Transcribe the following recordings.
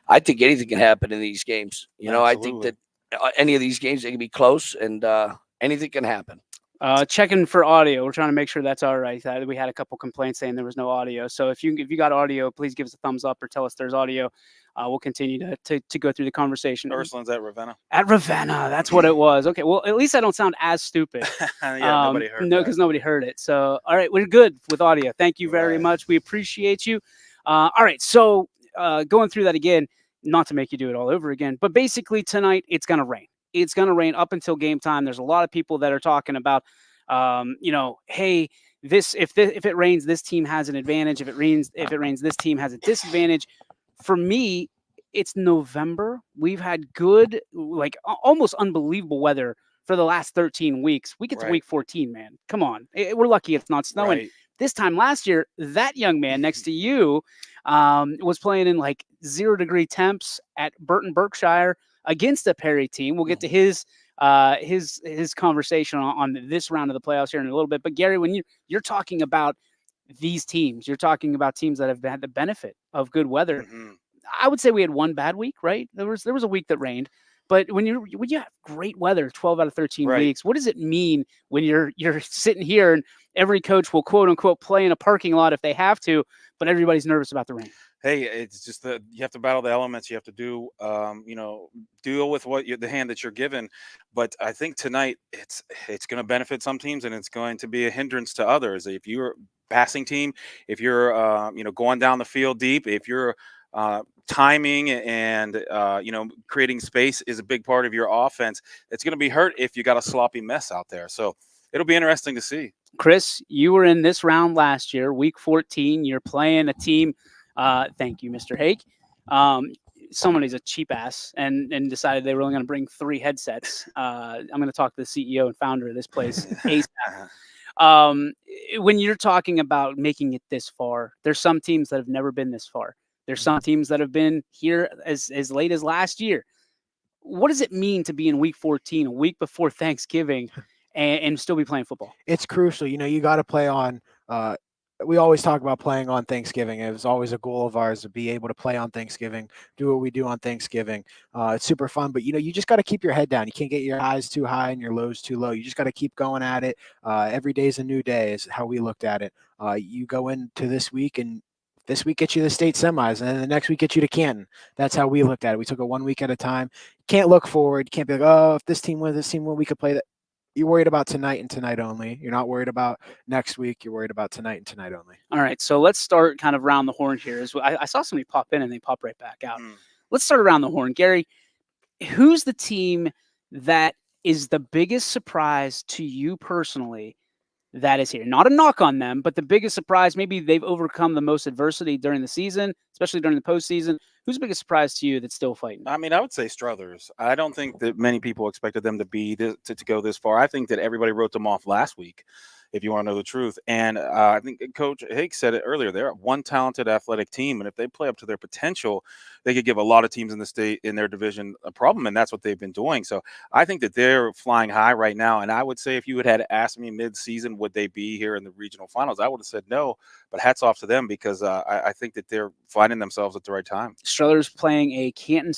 I think anything can happen in these games. I think Absolutely. that any of these games, they can be close, and anything can happen. Checking for audio. We're trying to make sure that's all right. We had a couple complaints saying there was no audio. So if you got audio, please give us a thumbs up or tell us there's audio. We'll continue to go through the conversation. Ursuline's at Ravenna. At Ravenna, that's what it was. Okay, well, at least I don't sound as stupid. Yeah, nobody heard No, that. because nobody heard it. So, all right, we're good with audio. Thank you very Right. much. We appreciate you. All right, so going through that again, not to make you do it all over again, but basically tonight it's going to rain. It's going to rain up until game time. There's a lot of people that are talking about, hey, if it rains, this team has an advantage. If it rains, this team has a disadvantage. For me, it's November. We've had good, like almost unbelievable weather for the last 13 weeks. We get to Right. week 14, man. Come on. We're lucky it's not snowing. Right. This time last year, that young man next to you was playing in like 0-degree temps at Burton, Berkshire against a Perry team. We'll get to his conversation on this round of the playoffs here in a little bit. But Gary, when you're talking about these teams, you're talking about teams that have had the benefit of good weather. Mm-hmm. I would say we had one bad week, right? There was a week that rained, but when you have great weather, 12 out of 13 Right. weeks, what does it mean when you're sitting here and every coach will quote unquote play in a parking lot if they have to, but everybody's nervous about the rain? Hey, it's just that you have to battle the elements. You have to do, deal with the hand that you're given. But I think tonight it's going to benefit some teams, and it's going to be a hindrance to others. If you're a passing team, if you're going down the field deep, if you're timing and creating space is a big part of your offense, it's going to be hurt if you got a sloppy mess out there. So it'll be interesting to see. Chris, you were in this round last year, week 14. You're playing a team. Thank you, Mr. Hake. Somebody's a cheap ass and decided they were only going to bring 3 headsets. I'm going to talk to the CEO and founder of this place, ASAP. When you're talking about making it this far, there's some teams that have never been this far. There's some teams that have been here as late as last year. What does it mean to be in week 14, a week before Thanksgiving, and still be playing football? It's crucial. You got to play on. We always talk about playing on Thanksgiving. It was always a goal of ours to be able to play on Thanksgiving, do what we do on Thanksgiving. It's super fun, but you just got to keep your head down. You can't get your highs too high and your lows too low. You just got to keep going at it. Every day is a new day is how we looked at it. You go into this week, and this week gets you the state semis, and then the next week gets you to Canton. That's how we looked at it. We took it 1 week at a time. Can't look forward. You can't be like, oh, if this team wins, we could play that. You're worried about tonight and tonight only. You're not worried about next week. You're worried about tonight and tonight only. All right, so let's start kind of round the horn here. I saw somebody pop in and they pop right back out. Let's start around the horn. Gary, who's the team that is the biggest surprise to you personally that is here? Not a knock on them, but the biggest surprise, maybe they've overcome the most adversity during the season, especially during the postseason. Who's the biggest surprise to you that's still fighting? I mean, I would say Struthers. I don't think that many people expected them to go this far. I think that everybody wrote them off last week, if you want to know the truth. And I think Coach Higgs said it earlier. They're one talented athletic team, and if they play up to their potential, they could give a lot of teams in the state in their division a problem, and that's what they've been doing. So I think that they're flying high right now. And I would say if you had asked me mid-season, would they be here in the regional finals, I would have said no. But hats off to them because I think that they're finding themselves at the right time. Struthers playing a Canton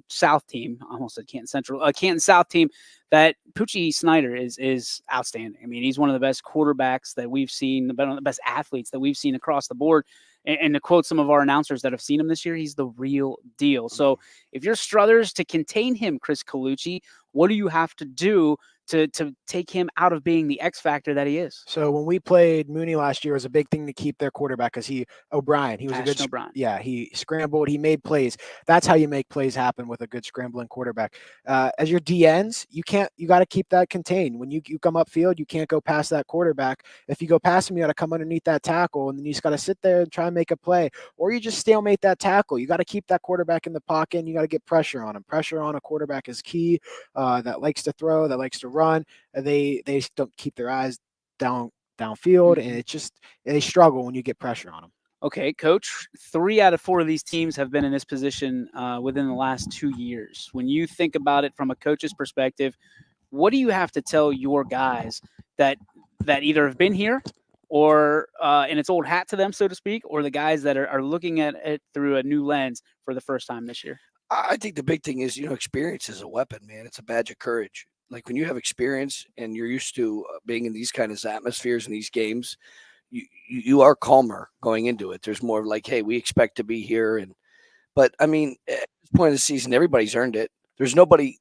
South team. I almost said Canton Central. A Canton South team that Poochie Snyder is outstanding. I mean, he's one of the best quarterbacks that we've seen, one of the best athletes that we've seen across the board. And to quote some of our announcers that have seen him this year, he's the real deal. So if you're Struthers, to contain him, Chris Colucci, what do you have to do to take him out of being the X factor that he is? So when we played Mooney last year, it was a big thing to keep their quarterback because O'Brien, he was Ashton a good O'Brien. Yeah, he scrambled, he made plays. That's how you make plays happen with a good scrambling quarterback. As your DNs, you got to keep that contained. When you come upfield, you can't go past that quarterback. If you go past him, you got to come underneath that tackle, and then you just got to sit there and try and make a play, or you just stalemate that tackle. You got to keep that quarterback in the pocket, and you got to get pressure on him. Pressure on a quarterback is key. That likes to throw, that likes to run. They don't keep their eyes downfield, and they struggle when you get pressure on them. Okay, Coach, 3 out of 4 of these teams have been in this position within the last 2 years. When you think about it from a coach's perspective, what do you have to tell your guys that either have been here or in its old hat to them, so to speak, or the guys that are looking at it through a new lens for the first time this year? I think the big thing is, experience is a weapon, man. It's a badge of courage. Like when you have experience and you're used to being in these kind of atmospheres and these games, you are calmer going into it. There's more of like, hey, we expect to be here, but I mean, at this point of the season, everybody's earned it. There's nobody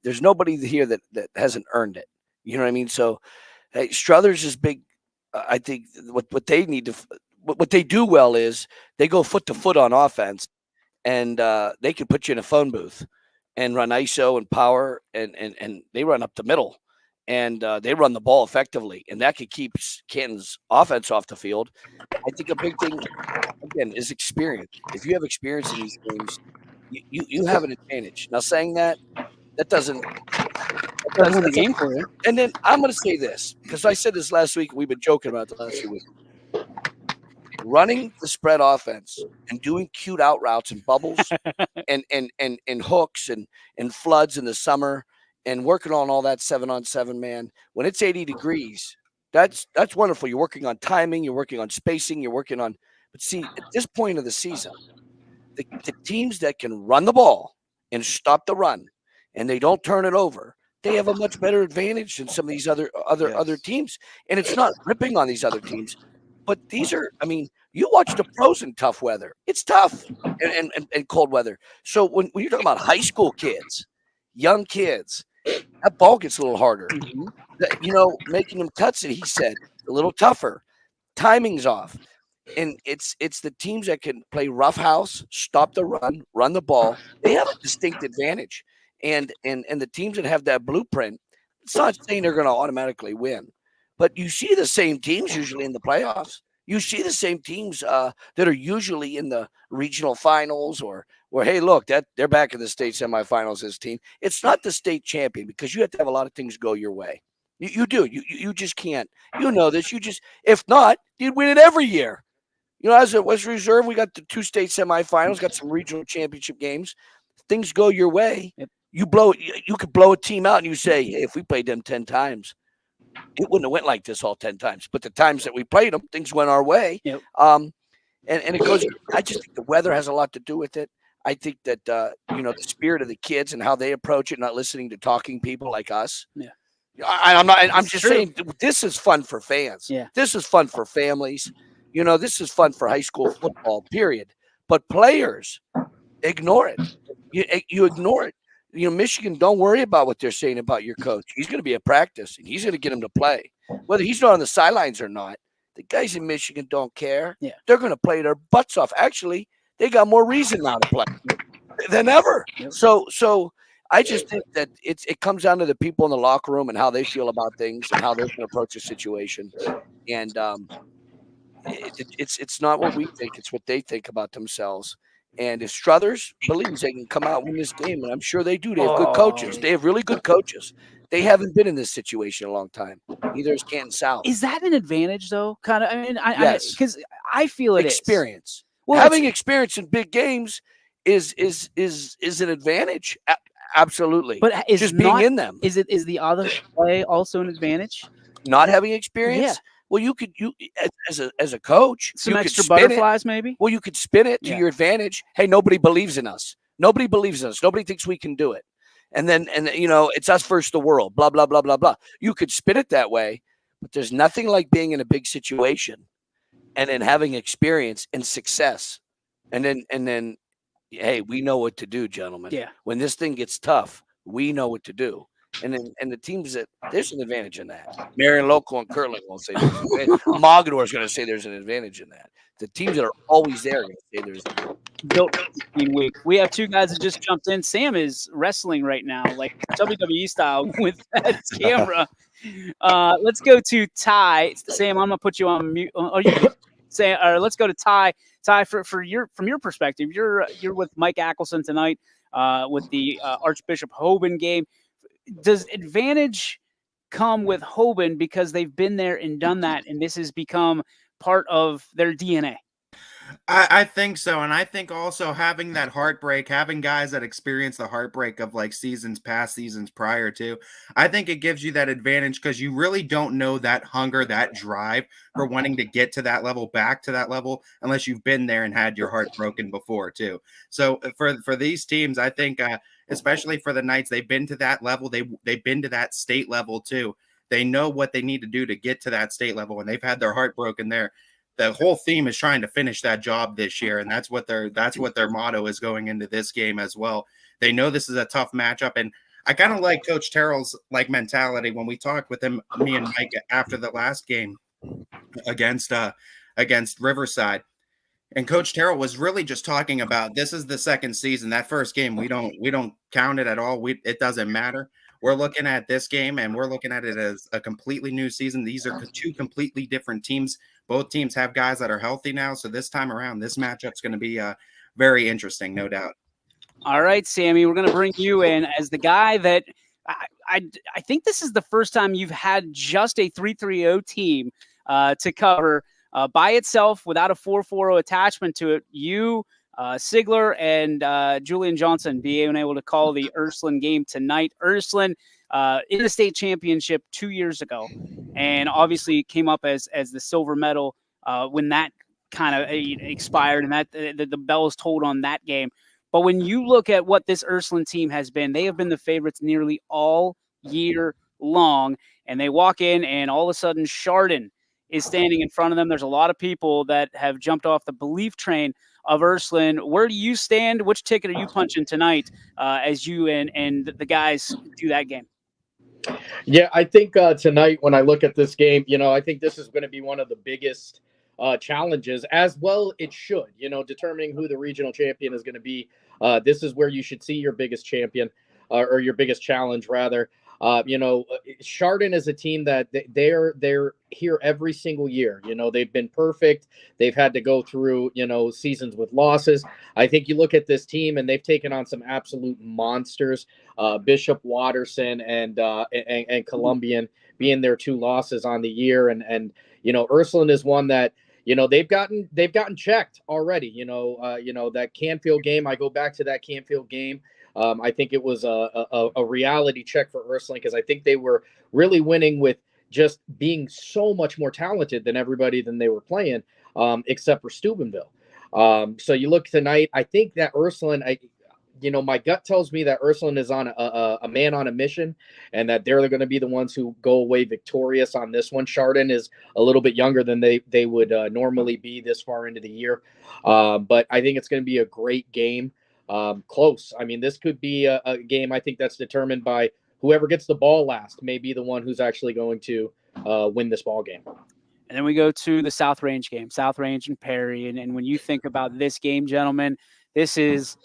here that hasn't earned it. You know what I mean? So, hey, Struthers is big. I think what they need to what they do well is they go foot to foot on offense, and they can put you in a phone booth and run ISO and power, and they run up the middle, and they run the ball effectively, and that could keep Canton's offense off the field. I think a big thing again is experience. If you have experience in these games, you have an advantage. Now, saying that doesn't Doesn't win the game for you. and then I'm going to say this because I said this last week. We've been joking about the last few weeks. Running the spread offense and doing cute out routes and bubbles and hooks and floods in the summer and working on all that 7-on-7, man. When it's 80 degrees, that's wonderful. You're working on timing, you're working on spacing, you're working on. But see, at this point of the season, the teams that can run the ball and stop the run, and they don't turn it over, they have a much better advantage than some of these other Yes. teams. And it's not ripping on these other teams, but these are. I mean, you watch the pros in tough weather. It's tough and cold weather. So when you're talking about high school kids, young kids, that ball gets a little harder. Mhm. Making them cuts it. He said a little tougher. Timing's off. And it's the teams that can play rough house, stop the run the ball. They have a distinct advantage, and the teams that have that blueprint. It's not saying they're going to automatically win, but you see the same teams usually in the playoffs. You see the same teams that are usually in the regional finals, or hey, look, that they're back in the state semifinals. This team, it's not the state champion because you have to have a lot of things go your way. You do. You just can't. You know this. If not, you'd win it every year. As a West Reserve, we got the 2 state semifinals, got some regional championship games. Things go your way. Yep. You could blow a team out, and you say, hey, if we played them 10 times, it wouldn't have went like this all 10 times. But the times that we played them, things went our way. Yep. And it goes. I just think the weather has a lot to do with it. I think that the spirit of the kids and how they approach it, not listening to talking people like us. Yeah. I'm not. I'm It's just true. saying this is fun for fans. Yeah. This is fun for families. This is fun for high school football, period. But players ignore it. You ignore it. Michigan, don't worry about what they're saying about your coach. He's going to be at practice, and he's going to get him to play. Whether he's not on the sidelines or not, the guys in Michigan don't care. Yeah. They're going to play their butts off. Actually, they got more reason now to play than ever. Yep. So I just think that it comes down to the people in the locker room and how they feel about things and how they're going to approach the situation. And it's not what we think; it's what they think about themselves. And if Struthers believes they can come out and win this game, and I'm sure they do, they have good coaches. They have really good coaches. They haven't been in this situation a long time. Neither is Canton South. Is that an advantage though? Kind of. I mean, Yes. because I feel it is. Experience. Well, Having experience in big games is an advantage. Absolutely. but is just being not, in them. Is the other play also an advantage? Not having experience. Yeah. Well, you as a coach, Some you could extra spin it. butterflies, maybe. Well, you could spin it to Yeah. your advantage. Hey, nobody believes in us. Nobody believes in us. Nobody thinks we can do it. And then it's us versus the world. Blah blah blah blah blah. You could spin it that way, but there's nothing like being in a big situation and then having experience and success. And then hey, we know what to do, gentlemen. Yeah. When this thing gets tough, we know what to do. And the teams that there's an advantage in that. Marion Local and Kirtland will say there's an advantage. Mogador is going to say there's an advantage in that. The teams that are always there are going to say there's an advantage. Built 15 week. We have 2 guys that just jumped in. Sam is wrestling right now, like WWE style with that camera. Let's go to Ty. Sam, I'm gonna put you on mute. Say, let's go to Ty. Ty, from your perspective, you're with Mike Ackelson tonight with the Archbishop Hoban game. Does advantage come with Hoban because they've been there and done that, and this has become part of their DNA? I think so. And I think also having that heartbreak, having guys that experience the heartbreak of like seasons past, seasons prior to, I think it gives you that advantage because you really don't know that hunger, that drive for wanting to get to that level, back to that level, unless you've been there and had your heart broken before too. So for these teams, I think especially for the Knights, they've been to that level. They've been to that state level too. They know what they need to do to get to that state level, and they've had their heart broken there. The whole theme is trying to finish that job this year, and that's what their motto is going into this game as well. They know this is a tough matchup, and I kind of like Coach Terrell's like mentality when we talked with him, me and Mike after the last game against against Riverside. And Coach Terrell was really just talking about this is the second season. That first game, we don't count it at all. It doesn't matter. We're looking at this game and we're looking at it as a completely new season. These are two completely different teams. Both teams have guys that are healthy now. So this time around, this matchup's going to be very interesting, no doubt. All right, Sammy, we're going to bring you in as the guy that I think this is the first time you've had just a 3-3-0 team to cover by itself without a 4-4-0 attachment to it. You, Sigler, and Julian Johnson being able to call the Ursuline game tonight. Ursuline in the state championship 2 years ago, and obviously came up as the silver medal when that kind of expired and that the bell was tolled on that game. But when you look at what this Ursuline team has been, they have been the favorites nearly all year long. And they walk in, and all of a sudden, Chardon is standing in front of them. There's a lot of people that have jumped off the belief train of Ursuline. Where do you stand? Which ticket are you punching tonight as you and the guys do that game? Yeah, I think tonight when I look at this game, I think this is going to be one of the biggest challenges, as well it should, determining who the regional champion is going to be. This is where you should see your biggest champion or your biggest challenge, rather. Chardon is a team that they're here every single year. They've been perfect. They've had to go through, seasons with losses. I think you look at this team and they've taken on some absolute monsters. Bishop Watterson and Columbian being their two losses on the year. And Ursuline is one that, they've gotten checked already. That Canfield game. I go back to that Canfield game. I think it was a reality check for Ursuline because I think they were really winning with just being so much more talented than everybody than they were playing, except for Steubenville. So you look tonight, I think that Ursuline, my gut tells me that Ursuline is on a man on a mission and that they're going to be the ones who go away victorious on this one. Chardon is a little bit younger than they would normally be this far into the year. But I think it's going to be a great game. Close. I mean, this could be a game I think that's determined by whoever gets the ball last may be the one who's actually going to win this ball game. And then we go to the South Range game, South Range and Perry. And when you think about this game, gentlemen, this is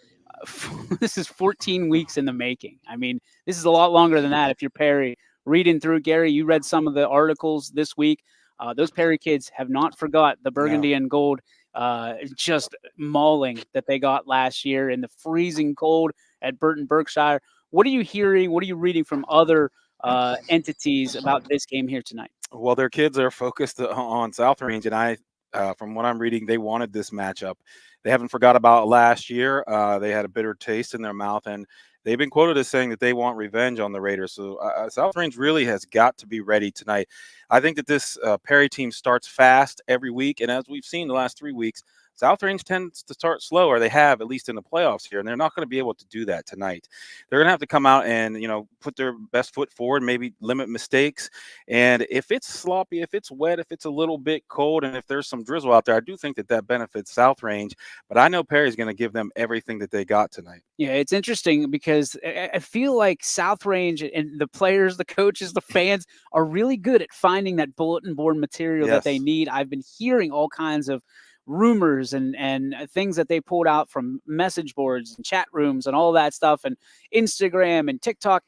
14 weeks in the making. I mean, this is a lot longer than that. If you're Perry, reading through, Gary, you read some of the articles this week. Those Perry kids have not forgot the burgundy and gold just mauling that they got last year in the freezing cold at Burton, Berkshire. What are you hearing? What are you reading from other entities about this game here tonight? Well, their kids are focused on South Range, and from what I'm reading, they wanted this matchup. They haven't forgot about last year. They had a bitter taste in their mouth, and they've been quoted as saying that they want revenge on the Raiders. So South Range really has got to be ready tonight. I think that this Perry team starts fast every week, and as we've seen the last 3 weeks, South Range tends to start slow, or they have, at least in the playoffs here, and they're not going to be able to do that tonight. They're going to have to come out and, put their best foot forward, maybe limit mistakes. And if it's sloppy, if it's wet, if it's a little bit cold, and if there's some drizzle out there, I do think that benefits South Range. But I know Perry's going to give them everything that they got tonight. Yeah, it's interesting because I feel like South Range and the players, the coaches, the fans are really good at finding that bulletin board material that they need. I've been hearing all kinds of rumors and things that they pulled out from message boards and chat rooms and all that stuff and Instagram and TikTok.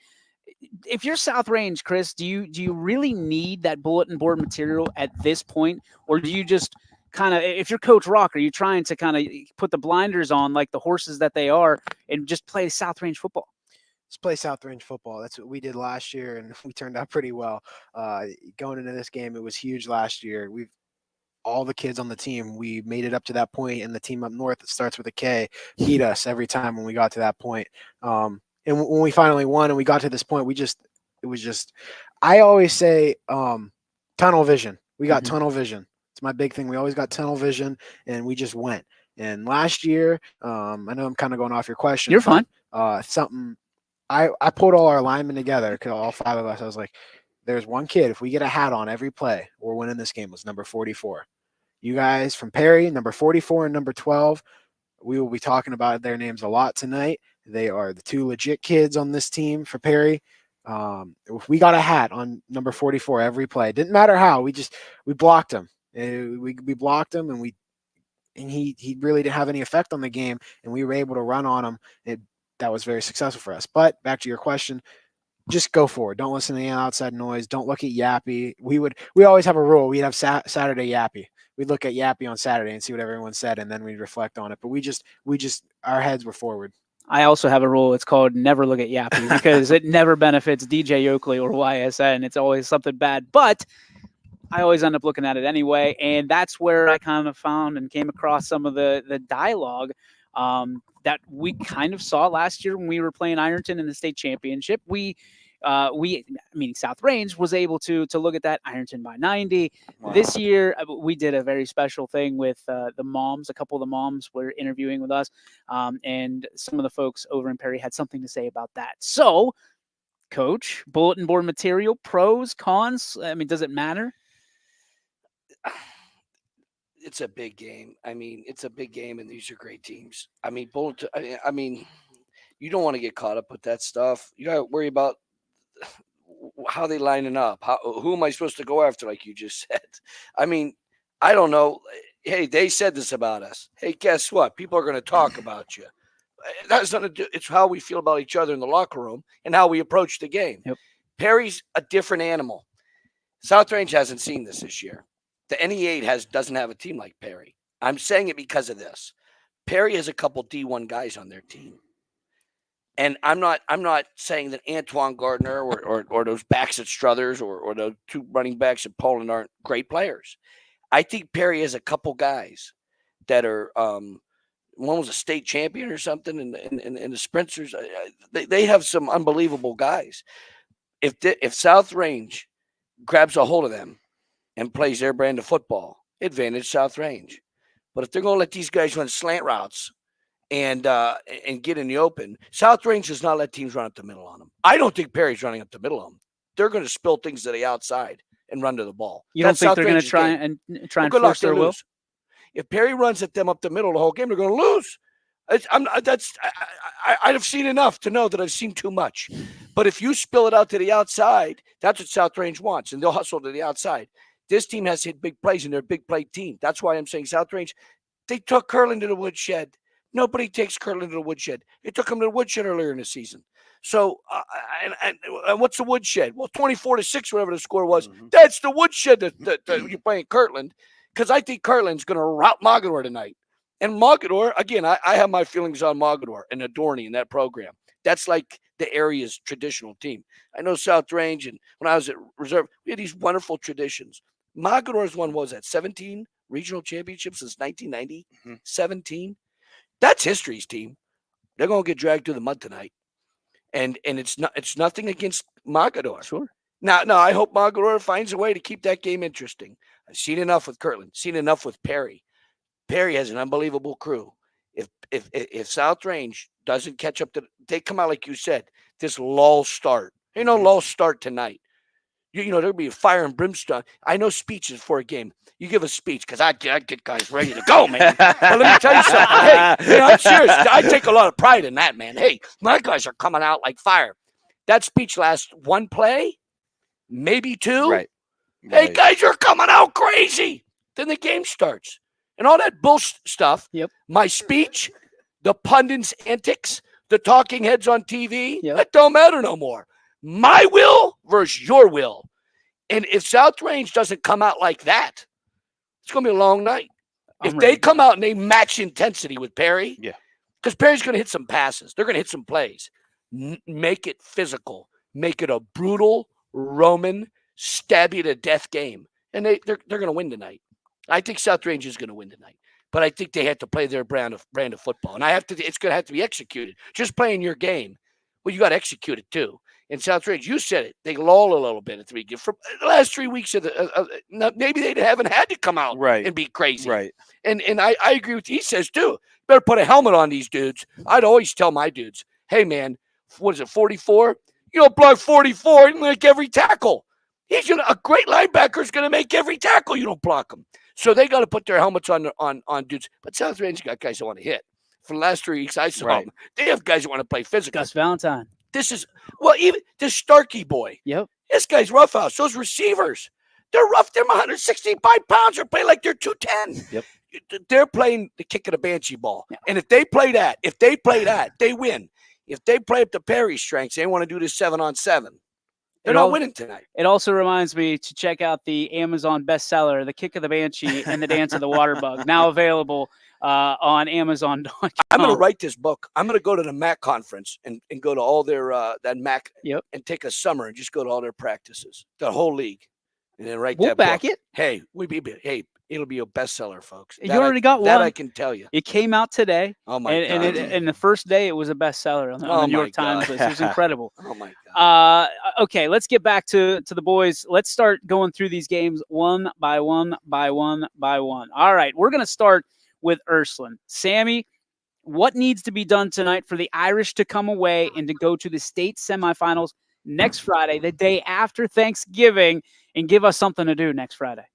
If you're South Range, Chris, do you really need that bulletin board material at this point, or do you just kind of, if you're Coach Rock, are you trying to kind of put the blinders on like the horses that they are and just play South Range football? Let's play South Range football. That's what we did last year, and we turned out pretty well. Going into this game, it was huge last year. all the kids on the team, we made it up to that point, and the team up north that starts with a K beat us every time when we got to that point. And when we finally won and we got to this point, it was just, I always say, tunnel vision. We got tunnel vision. It's my big thing. We always got tunnel vision, and we just went. And last year, I know I'm kind of going off your question. You're fine. Something I pulled all our linemen together, because all 5 of us. I was like, there's one kid, if we get a hat on every play, we're winning this game, was number 44. You guys from Perry, number 44 and number 12, we will be talking about their names a lot tonight. They are the 2 legit kids on this team for Perry. If we got a hat on number 44 every play, didn't matter how, we blocked him. We blocked him, and he really didn't have any effect on the game, and we were able to run on him. That was very successful for us. But back to your question, just go forward. Don't listen to any outside noise. Don't look at Yappy. We always have a rule. We'd have Saturday Yappy. We'd look at Yappy on Saturday and see what everyone said, and then we'd reflect on it. But we just our heads were forward. I also have a rule. It's called never look at Yappy, because it never benefits DJ Oakley or YSN. It's always something bad. But I always end up looking at it anyway, and that's where I kind of found and came across some of the dialogue that we kind of saw last year when we were playing Ironton in the state championship. Meaning South Range, was able to look at that Ironton by 90. Wow. This year, we did a very special thing with the moms. A couple of the moms were interviewing with us, and some of the folks over in Perry had something to say about that. So, Coach, bulletin board material, pros, cons. I mean, does it matter? It's a big game. I mean, it's a big game, and these are great teams. I mean, you don't want to get caught up with that stuff. You got to worry about how they lining up. Who am I supposed to go after, like you just said? I mean, I don't know. Hey, they said this about us. Hey, guess what? People are going to talk about you. That's not it's how we feel about each other in the locker room and how we approach the game. Yep. Perry's a different animal. South Range hasn't seen this year. The NE8 doesn't have a team like Perry. I'm saying it because of this. Perry has a couple D1 guys on their team. And I'm not saying that Antoine Gardner or those backs at Struthers or the 2 running backs at Poland aren't great players. I think Perry has a couple guys that are one was a state champion or something in the sprinters. They have some unbelievable guys. If South Range grabs a hold of them and plays their brand of football, advantage South Range. But if they're going to let these guys run slant routes and get in the open, South Range does not let teams run up the middle on them. I don't think Perry's running up the middle on them. They're going to spill things to the outside and run to the ball. You don't think they're going to try and force their will? If Perry runs at them up the middle the whole game, they're going to lose. I've seen enough to know that I've seen too much. But if you spill it out to the outside, that's what South Range wants, and they'll hustle to the outside. This team has hit big plays, and they're a big play team. That's why I'm saying South Range. They took Curlin to the woodshed. Nobody takes Curlin to the woodshed. It took him to the woodshed earlier in the season. So, and what's the woodshed? Well, 24-6, whatever the score was. Mm-hmm. That's the woodshed that you're playing Kirtland, because I think Kirtland's going to rout Mogador tonight. And Mogador, again, I have my feelings on Mogador and Adorney in that program. That's like the area's traditional team. I know South Range, and when I was at Reserve, we had these wonderful traditions. Mogador's one was at 17 regional championships since 1990. Mm-hmm. 17. That's history's team. They're going to get dragged through the mud tonight. And it's nothing against Mogador. Sure. Now, I hope Mogador finds a way to keep that game interesting. I've seen enough with Kirtland, seen enough with Perry. Perry has an unbelievable crew. If South Range doesn't catch up they come out, like you said, this lull start. Lull start tonight. There'll be a fire and brimstone. I know speeches for a game. You give a speech because I get guys ready to go, man. But let me tell you something. Hey, I'm serious. I take a lot of pride in that, man. Hey, my guys are coming out like fire. That speech lasts 1 play, maybe 2. Right. Hey, guys are coming out crazy. Then the game starts. And all that bullshit stuff, yep. My speech, the pundits' antics, the talking heads on TV, yep. That don't matter no more. My will versus your will. And if South Range doesn't come out like that, it's going to be a long night. If they come out and they match intensity with Perry, yeah, because Perry's going to hit some passes. They're going to hit some plays. Make it physical. Make it a brutal, Roman, stab you to death game. And they're going to win tonight. I think South Range is going to win tonight, but I think they have to play their brand of football, and it's going to have to be executed. Just playing your game, well, you got to execute it too. And South Range, you said it, they lull a little bit at the beginning. For the last 3 weeks of maybe they haven't had to come out and be crazy. Right. And I agree with he says too. Better put a helmet on these dudes. I'd always tell my dudes, hey man, what is it, 44? You don't block 44 and make every tackle. A great linebacker is gonna make every tackle. You don't block them. So they got to put their helmets on dudes. But South Range got guys that want to hit. For the last 3 weeks, I saw them. They have guys that want to play physical. Gus Valentine. This is even this Starkey boy. Yep. This guy's roughhouse. Those receivers, they're rough. They're 165 pounds. They're playing like they're 210. Yep. They're playing the kick of the banshee ball. Yeah. And if they play that, they win. If they play up to Perry's strengths, they want to do this 7-on-7. They're not winning tonight. It also reminds me to check out the Amazon bestseller, The Kick of the Banshee and the Dance of the Water Bug, now available on Amazon.com. I'm going to write this book. I'm going to go to the MAC conference and go to all their that MAC and take a summer and just go to all their practices, the whole league, and then write that book. We'll back it. Hey, it'll be a bestseller, folks. You already got one. That I can tell you. It came out today. Oh, my God. And the first day, it was a bestseller on the New York Times list. It was incredible. Oh, my God. Okay, let's get back to the boys. Let's start going through these games one by one by one by one. All right, we're going to start with Ursuline. Sammy, what needs to be done tonight for the Irish to come away and to go to the state semifinals next Friday, the day after Thanksgiving, and give us something to do next Friday?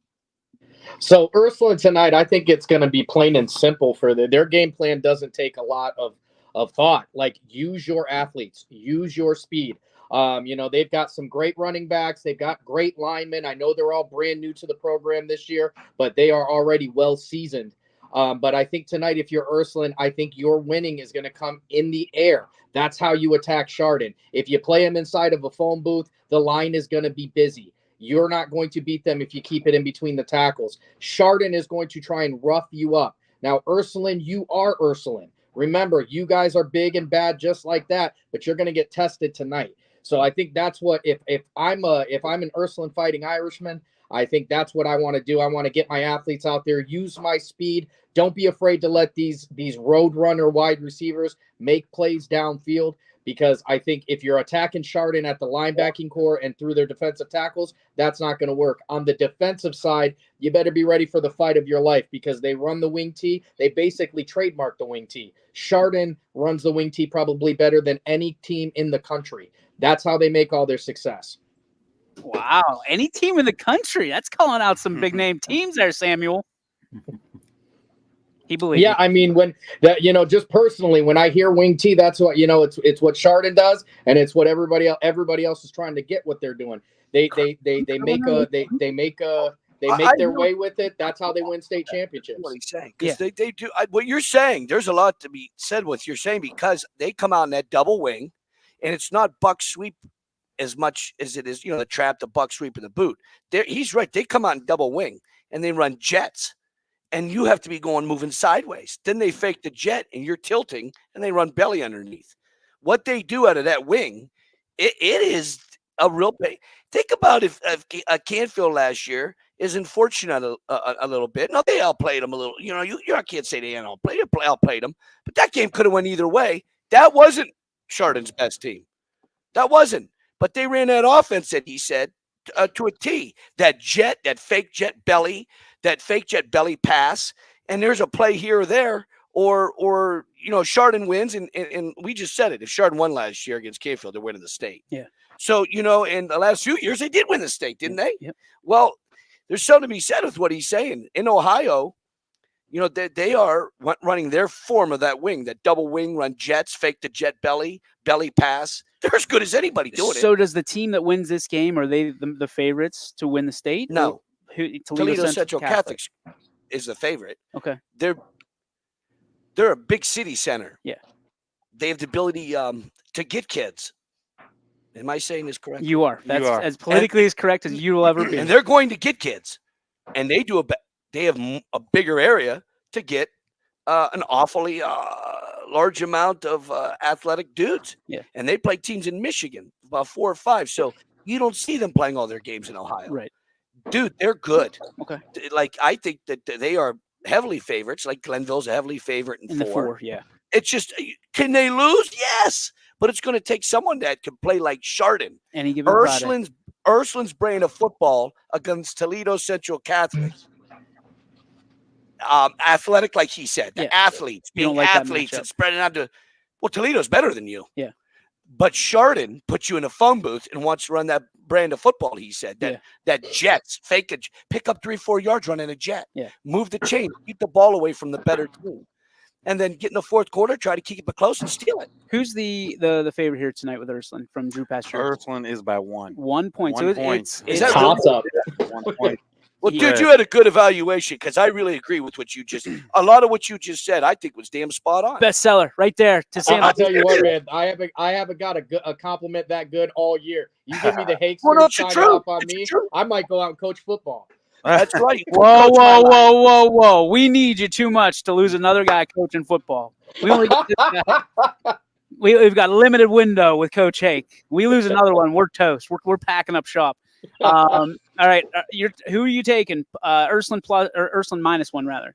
So Ursuline tonight, I think it's going to be plain and simple for their game plan. Doesn't take a lot of thought. Like, use your athletes, use your speed. They've got some great running backs. They've got great linemen. I know they're all brand new to the program this year, but they are already well seasoned. But I think tonight, if you're Ursuline, I think your winning is going to come in the air. That's how you attack Chardon. If you play them inside of a phone booth, the line is going to be busy. You're not going to beat them if you keep it in between the tackles. Chardon is going to try and rough you up. Now, Ursuline, you are Ursuline. Remember, you guys are big and bad just like that, but you're going to get tested tonight. So I think that's what, if I'm an Ursuline Fighting Irishman, I think that's what I want to do. I want to get my athletes out there, use my speed. Don't be afraid to let these road runner wide receivers make plays downfield, because I think if you're attacking Chardon at the linebacking core and through their defensive tackles, that's not going to work. On the defensive side, you better be ready for the fight of your life, because they run the wing tee. They basically trademark the wing tee. Chardon runs the wing tee probably better than any team in the country. That's how they make all their success. Wow. Any team in the country. That's calling out some big name teams there, Samuel. He believes. Yeah, I mean, when that, just personally, when I hear wing tee, that's what, it's what Chardon does, and it's what everybody else is trying to get what they're doing. They make their way with it. That's how they win state championships. What he's saying, because they do what you're saying. There's a lot to be said with you're saying, because they come out in that double wing, and it's not buck sweep as much as it is, the trap, the buck sweep, and the boot. He's right. They come out in double wing and they run jets, and you have to be moving sideways. Then they fake the jet and you're tilting, and they run belly underneath. What they do out of that wing, it is a real pain. Think about if Canfield last year is unfortunate a little bit. Now, they outplayed them a little. You can't say they outplayed them, but that game could have went either way. That wasn't Chardon's best team. That wasn't. But they ran that offense that he said to a T. That fake jet belly pass, and there's a play here or there, or Chardon wins, and we just said it. If Chardon won last year against Canfield, they're winning the state. Yeah. So in the last few years, they did win the state, didn't they? Yep. Well, there's something to be said with what he's saying. In Ohio, they are running their form of that wing, that double wing, run jets, fake the jet belly pass. They're as good as anybody doing it. So does the team that wins this game, are they the favorites to win the state? No. Toledo Central Catholic is the favorite. Okay. They're a big city center. Yeah. They have the ability to get kids. Am I saying this correctly? You are. That's as politically as correct as you will ever be. And they're going to get kids. And they have a bigger area to get an awfully large amount of athletic dudes. Yeah. And they play teams in Michigan, about 4 or 5. So you don't see them playing all their games in Ohio. Right. Dude, they're good. Okay. Like, I think that they are heavily favorites. Like Glenville's a heavily favorite in the 4. 4, yeah. It's just, can they lose? Yes, but it's going to take someone that can play like Chardon. Any given Friday. Ursulin's brand of football against Toledo Central Catholic. Athletic, like he said, the athletes You don't being like that athletes matchup. and spreading out to. Well, Toledo's better than you. Yeah. But Chardon puts you in a phone booth and wants to run that brand of football. He said that jets, fake it, pick up 3-4 yards running a jet. Yeah. Move the chain, keep the ball away from the better team, and then get in the fourth quarter, try to keep it close and steal it. Who's the favorite here tonight with Ursuline from Drew Pasture? Ursuline is by 1. 1 point. 1 So point. it's that Toss up. 1 point. Well, dude, you had a good evaluation because I really agree with what you just. A lot of what you just said, I think, was damn spot on. bestseller right there to Sam. I'll tell you what, man. I haven't got a compliment that good all year. You give me the Hakes Well, no, it's sign true. off on It's me, true. I might go out and coach football. That's right. Whoa. We need you too much to lose another guy coaching football. We only get this guy. We've got a limited window with Coach Hake. We lose another one, we're toast. We're packing up shop. All right, who are you taking? Ursuline plus or Ursuline -1 rather?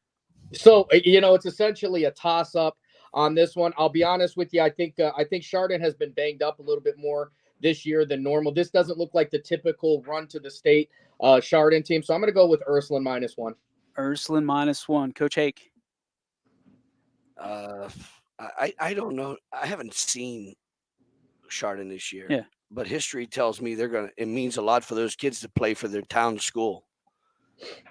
So it's essentially a toss up on this one. I'll be honest with you. I think Chardon has been banged up a little bit more this year than normal. This doesn't look like the typical run to the state Chardon team. So I'm going to go with Ursuline -1. Ursuline -1. Coach Hake. I don't know. I haven't seen Chardon this year. Yeah. But history tells me it means a lot for those kids to play for their town school.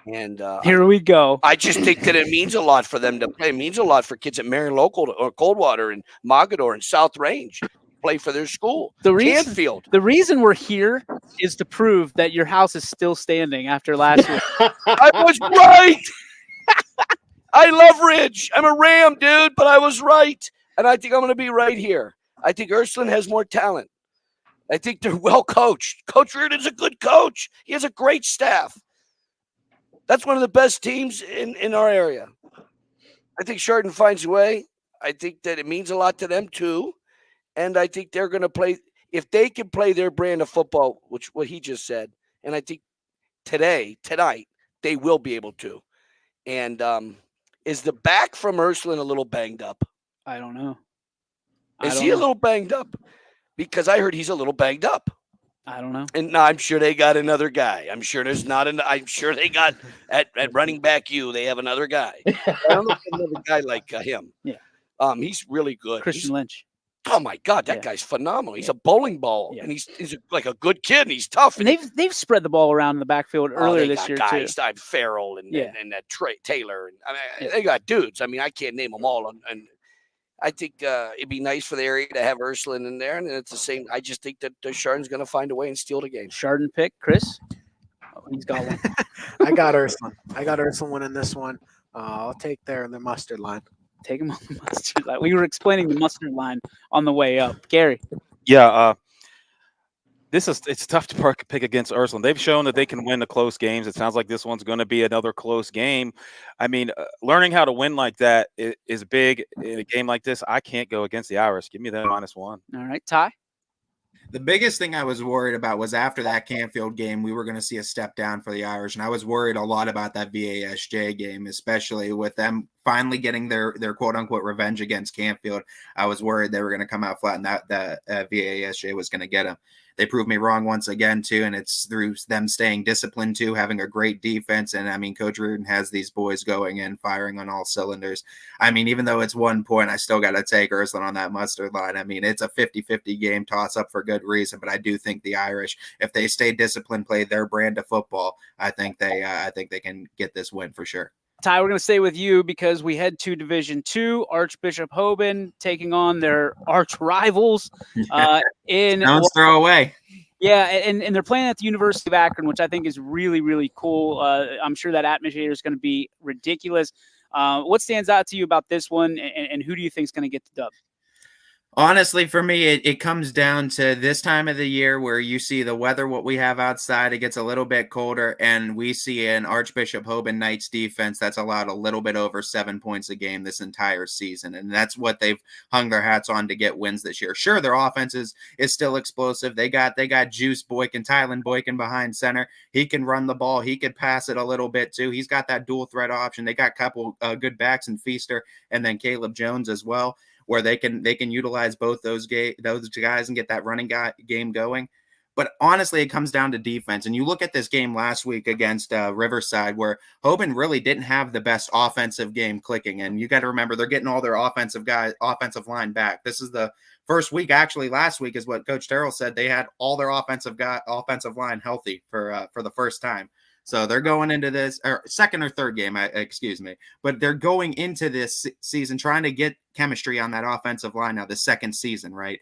And here we go. I just think that it means a lot for them to play. It means a lot for kids at Marion Local or Coldwater and Mogador and South Range play for their school. Canfield. The reason we're here is to prove that your house is still standing after last week. I was right. I love Ridge. I'm a Ram, dude, but I was right. And I think I'm going to be right here. I think Ursuline has more talent. I think they're well coached. Coach Reardon's a good coach. He has a great staff. That's one of the best teams in our area. I think Chardon finds a way. I think that it means a lot to them too. And I think they're going to play, if they can play their brand of football, which what he just said, and I think tonight, they will be able to. And is the back from Ursuline a little banged up? I don't know. Is he a little banged up? Because I heard he's a little banged up. I don't know. And I'm sure they got another guy. I'm sure there's not I'm sure they got at running back they have another guy. I don't know if another guy like him. Yeah. He's really good. Christian Lynch. Oh my God, that guy's phenomenal. He's a bowling ball, and he's like a good kid, and he's tough. And they've spread the ball around in the backfield earlier this year guys, too. Farrell and that Taylor, and they got dudes. I mean, I can't name them all, and I think it'd be nice for the area to have Ursuline in there, and it's the same. I just think that Chardon's going to find a way and steal the game. Chardon pick, Chris. Oh, he's got one. I got Ursuline. I got Ursuline winning this one. I'll take the mustard line. Take him on the mustard line. We were explaining the mustard line on the way up. Gary. Yeah, it's tough to pick against Ursuline. They've shown that they can win the close games. It sounds like this one's going to be another close game. I mean, learning how to win like that is big in a game like this. I can't go against the Irish. Give me that -1. All right, Ty. The biggest thing I was worried about was after that Canfield game, we were going to see a step down for the Irish. And I was worried a lot about that VASJ game, especially with them finally getting their quote unquote revenge against Canfield. I was worried they were going to come out flat and that VASJ was going to get them. They proved me wrong once again, too, and it's through them staying disciplined, too, having a great defense. And, I mean, Coach Reardon has these boys going in, firing on all cylinders. I mean, even though it's 1 point, I still got to take Ursuline on that mustard line. I mean, it's a 50-50 game toss-up for good reason, but I do think the Irish, if they stay disciplined, play their brand of football, I think they can get this win for sure. Ty, we're going to stay with you because we head to Division II, Archbishop Hoban taking on their arch rivals in Don't throw away. Yeah, and they're playing at the University of Akron, which I think is really, really cool. I'm sure that atmosphere is going to be ridiculous. What stands out to you about this one, and who do you think is going to get the dub? Honestly, for me, it comes down to this time of the year where you see the weather, what we have outside, it gets a little bit colder, and we see an Archbishop Hoban Knights defense that's allowed a little bit over 7 points a game this entire season. And that's what they've hung their hats on to get wins this year. Sure, their offense is still explosive. They got Juice Boykin, Tylen Boykin behind center. He can run the ball. He could pass it a little bit too. He's got that dual threat option. They got a couple good backs in Feaster and then Caleb Jones as well, where they can utilize both those guys and get that running game going. But honestly, it comes down to defense. And you look at this game last week against Riverside, where Hoban really didn't have the best offensive game clicking. And you got to remember, they're getting all their offensive line back. This is the first week, actually. Last week is what Coach Terrell said. They had all their offensive line healthy for the first time. So they're going into this second or third game, excuse me, but they're going into this season trying to get chemistry on that offensive line now, the second season, right?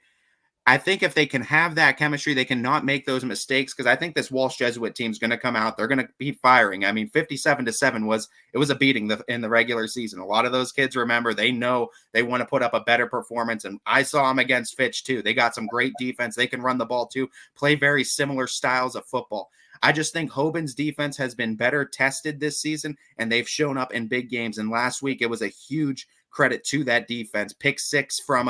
I think if they can have that chemistry, they cannot make those mistakes, because I think this Walsh Jesuit team is going to come out. They're going to be firing. I mean, 57-7 was a beating in the regular season. A lot of those kids remember, they know they want to put up a better performance. And I saw them against Fitch too. They got some great defense. They can run the ball too, play very similar styles of football. I just think Hoban's defense has been better tested this season, and they've shown up in big games. And last week, it was a huge credit to that defense. Pick 6 from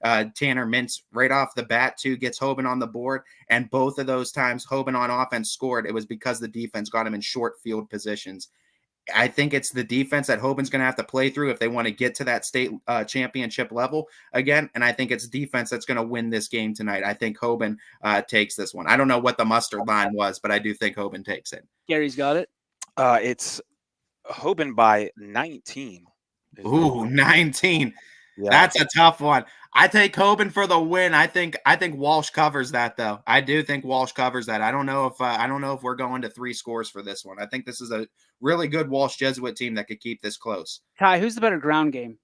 Tanner Mintz right off the bat, too, gets Hoban on the board. And both of those times Hoban on offense scored, it was because the defense got him in short field positions. I think it's the defense that Hoban's going to have to play through if they want to get to that state championship level again. And I think it's defense that's going to win this game tonight. I think Hoban takes this one. I don't know what the mustard line was, but I do think Hoban takes it. Gary's got it. It's Hoban by 19. Ooh, 19. Yeah. That's a tough one. I take Hoban for the win. I think Walsh covers that, though. I do think Walsh covers that. I don't know if we're going to 3 scores for this one. I think this is a really good Walsh Jesuit team that could keep this close. Ty, who's the better ground game?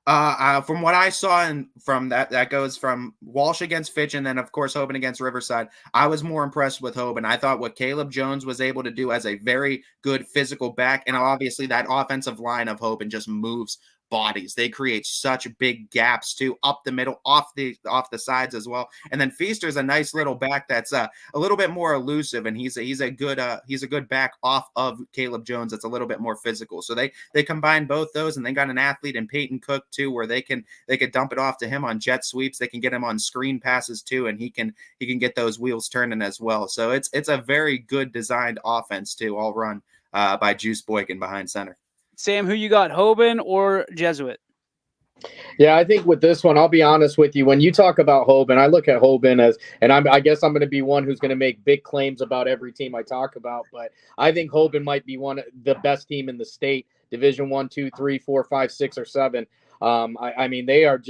From what I saw, and from that goes from Walsh against Fitch, and then of course Hoban against Riverside. I was more impressed with Hoban. I thought what Caleb Jones was able to do as a very good physical back, and obviously that offensive line of Hoban just moves bodies. They create such big gaps too, up the middle, off the sides as well. And then Feaster's a nice little back that's a little bit more elusive, and he's a good back off of Caleb Jones that's a little bit more physical. So they combine both those, and they got an athlete in Peyton Cook too, where they could dump it off to him on jet sweeps. They can get him on screen passes too, and he can get those wheels turning as well. So it's a very good designed offense too, all run by Juice Boykin behind center. Sam, who you got, Hoban or Jesuit? Yeah, I think with this one, I'll be honest with you. When you talk about Hoban, I look at Hoban as, and I guess I'm going to be one who's going to make big claims about every team I talk about, but I think Hoban might be the best team in the state, Division 1, 2, 3, 4, 5, 6, or 7. I mean, they are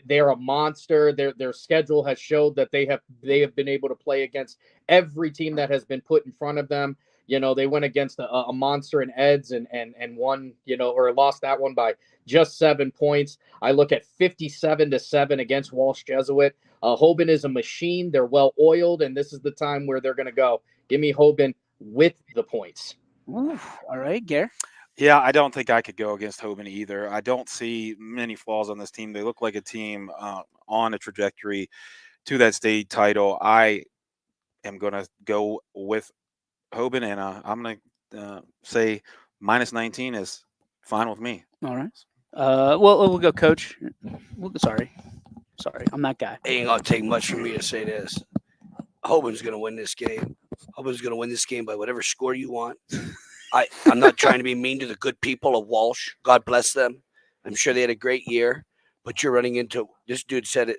they're a monster. Their schedule has showed that they have been able to play against every team that has been put in front of them. You know, they went against a monster in Eds and won, or lost that one by just 7 points. I look at 57-7 against Walsh Jesuit. Hoban is a machine. They're well oiled, and this is the time where they're going to go. Give me Hoban with the points. Ooh, all right, Gare. Yeah, I don't think I could go against Hoban either. I don't see many flaws on this team. They look like a team on a trajectory to that state title. I am going to go with Hoban, and I'm going to say minus 19 is fine with me. All right. Well, we'll go, Coach. Sorry, I'm that guy. It ain't gonna take much for me to say this. Hoban's gonna win this game. Hoban's gonna win this game by whatever score you want. I'm not trying to be mean to the good people of Walsh. God bless them. I'm sure they had a great year, but you're running into, this dude said it,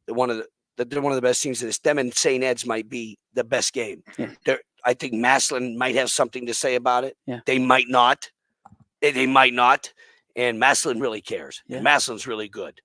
they're one of the best teams in this. Them and St. Ed's might be the best game. Yeah. I think Massillon might have something to say about it. Yeah. They might not. They might not. And Massillon really cares. Yeah. Massillon's really good.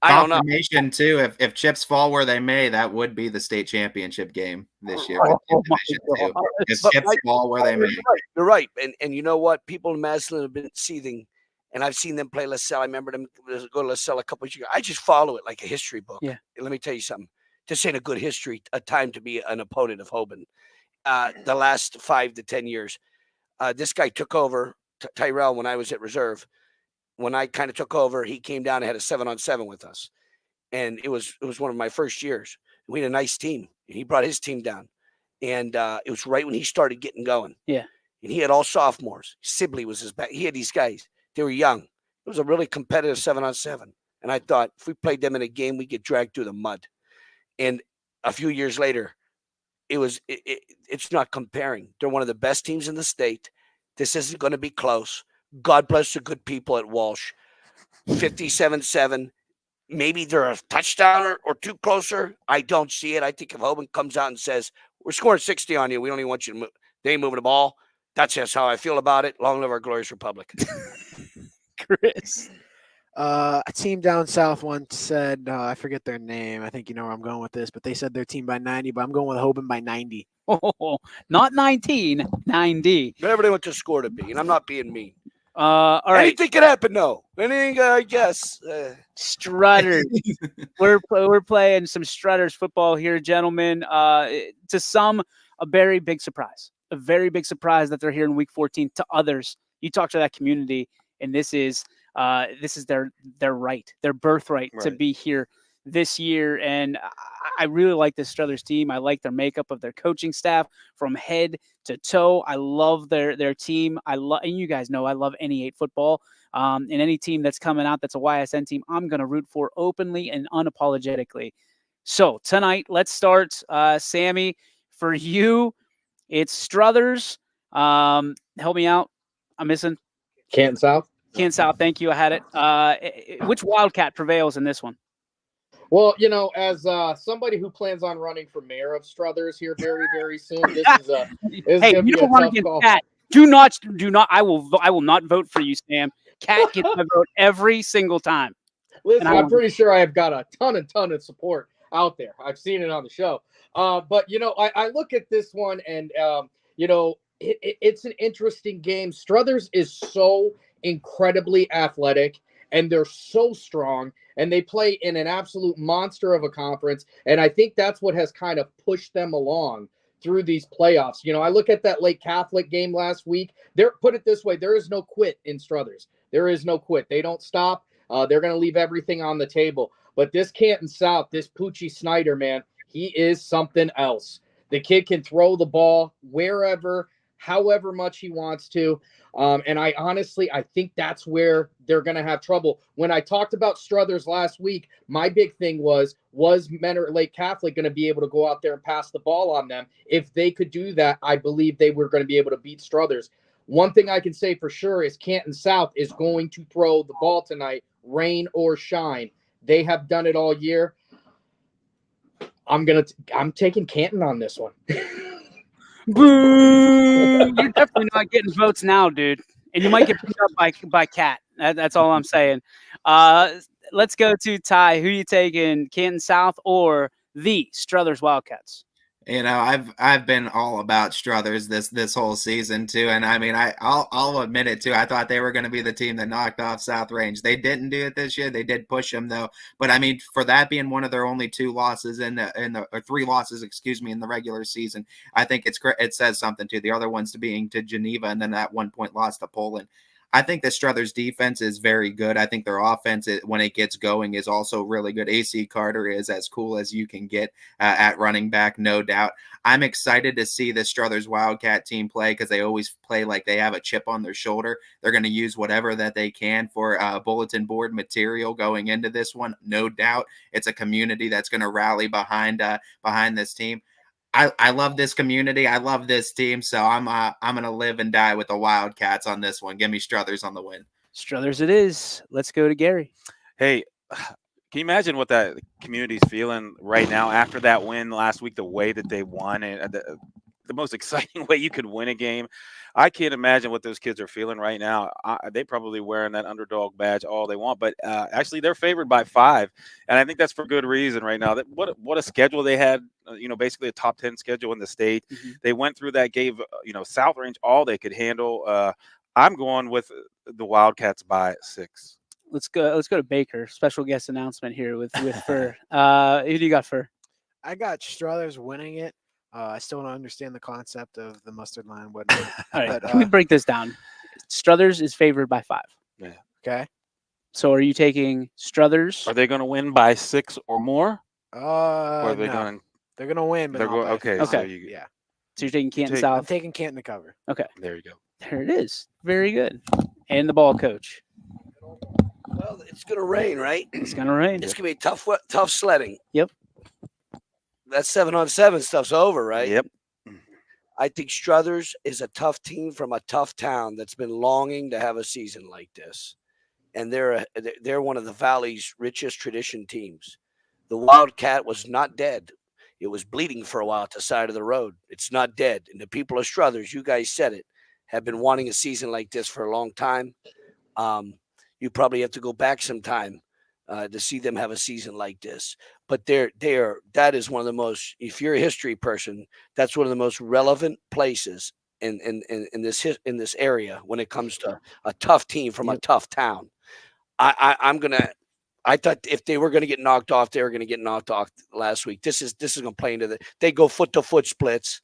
I don't know. Confirmation too. If chips fall where they may, that would be the state championship game this year. If chips fall where they may, you're right. And you know what? People in Massillon have been seething, and I've seen them play LaSalle. I remember them go to LaSalle a couple of years ago. I just follow it like a history book. Yeah. And let me tell you something. This ain't a good history, a time to be an opponent of Hoban. The last 5 to 10 years, this guy took over Tyrell when I was at reserve. When I kind of took over, he came down and had a 7-on-7 with us. and it was one of my first years. We had a nice team. He brought his team down, and it was right when he started getting going. Yeah. And he had all sophomores. Sibley was his back. He had these guys. They were young. It was a really competitive 7-on-7. And I thought if we played them in a game, we get dragged through the mud. And a few years later, it's not comparing. They're one of the best teams in the state. This isn't going to be close. God bless the good people at Walsh. 57-7. Maybe they're a touchdown or two closer. I don't see it. I think if Hoban comes out and says, we're scoring 60 on you, we don't even want you to move. They ain't moving the ball. That's just how I feel about it. Long live our glorious republic. Chris. A team down south once said, I forget their name. I think you know where I'm going with this, but they said their team by 90, but I'm going with Hoban by 90. Oh, not 19, 90. Everybody wants to score to be, and I'm not being mean. All right. Anything can happen, though. Anything, I guess. Strutters. we're playing some Strutters football here, gentlemen. To some, a very big surprise. A very big surprise that they're here in Week 14. To others, you talk to that community, and this is their right, their birthright to be here this year. And I really like this Struthers team. I like their makeup of their coaching staff from head to toe. I love their team. And you guys know I love NE8 football. And any team that's coming out that's a YSN team, I'm going to root for openly and unapologetically. So tonight, let's start. Sammy, for you, it's Struthers. Help me out. I'm missing Canton South. Canton South. Thank you. I had it. Which Wildcat prevails in this one? Well, as somebody who plans on running for mayor of Struthers here very, very soon, this is hey, gonna you be don't a run tough against call. Cat. Do not. I will not vote for you, Sam. Cat gets my vote every single time. Listen, I'm pretty sure I have got a ton of support out there. I've seen it on the show. But I look at this one and it's an interesting game. Struthers is so incredibly athletic and they're so strong and they play in an absolute monster of a conference. And I think that's what has kind of pushed them along through these playoffs. I look at that Lake Catholic game last week. Put it this way, there is no quit in Struthers. There is no quit. They don't stop. They're going to leave everything on the table. But this Canton South, this Poochie Snyder, man, he is something else. The kid can throw the ball wherever, however much he wants to. And I think that's where they're going to have trouble. When I talked about Struthers last week, my big thing was Menor Lake Catholic going to be able to go out there and pass the ball on them? If they could do that, I believe they were going to be able to beat Struthers. One thing I can say for sure is Canton South is going to throw the ball tonight, rain or shine. They have done it all year. I'm taking Canton on this one. Boo! You're definitely not getting votes now, dude. And you might get picked up by Cat. That's all I'm saying. Let's go to Ty. Who you taking, Canton South or the Struthers Wildcats? I've been all about Struthers this whole season too, and I mean I'll admit it too. I thought they were going to be the team that knocked off South Range. They didn't do it this year. They did push them though, but I mean for that being one of their only two losses or three losses, in the regular season, I think it says something to the other ones being to Geneva and then that 1 point loss to Poland. I think the Struthers defense is very good. I think their offense, when it gets going, is also really good. AC Carter is as cool as you can get at running back, no doubt. I'm excited to see the Struthers Wildcat team play because they always play like they have a chip on their shoulder. They're going to use whatever that they can for bulletin board material going into this one, no doubt. It's a community that's going to rally behind this team. I love this community. I love this team. So I'm going to live and die with the Wildcats on this one. Give me Struthers on the win. Struthers it is. Let's go to Gary. Hey, can you imagine what that community's feeling right now after that win last week, the way that they won and the most exciting way you could win a game? I can't imagine what those kids are feeling right now. They probably wearing that underdog badge all they want, but actually they're favored by 5, and I think that's for good reason right now. That what a schedule they had, basically a top 10 schedule in the state. Mm-hmm. They went through that, gave South Range all they could handle. I'm going with the Wildcats by 6. Let's go to Baker. Special guest announcement here with Fur. Who do you got, Fur? I got Struthers winning it. I still don't understand the concept of the mustard line. Whatnot. All right, let me break this down. Struthers is favored by 5. Yeah. Okay. So are you taking Struthers? Are they going to win by 6 or more? Or are they No. going? They're gonna win, but They're not going. by a Okay, field. so Okay. you. Yeah, So you're taking Canton take- I'm South? taking Canton to cover. Okay. There you go. There it is. Very good. And the ball coach. Well, it's going to rain, right? It's going to rain. It's going to be tough sledding. Yep. That 7-on-7 stuff's over, right? Yep. I think Struthers is a tough team from a tough town that's been longing to have a season like this. And they're one of the Valley's richest tradition teams. The Wildcat was not dead. It was bleeding for a while at the side of the road. It's not dead. And the people of Struthers, you guys said it, have been wanting a season like this for a long time. You probably have to go back some time to see them have a season like this. But that is one of the most, if you're a history person, that's one of the most relevant places in this area when it comes to a tough team from a tough town. I thought if they were going to get knocked off, they were going to get knocked off last week. This is going to play into they go foot to foot splits.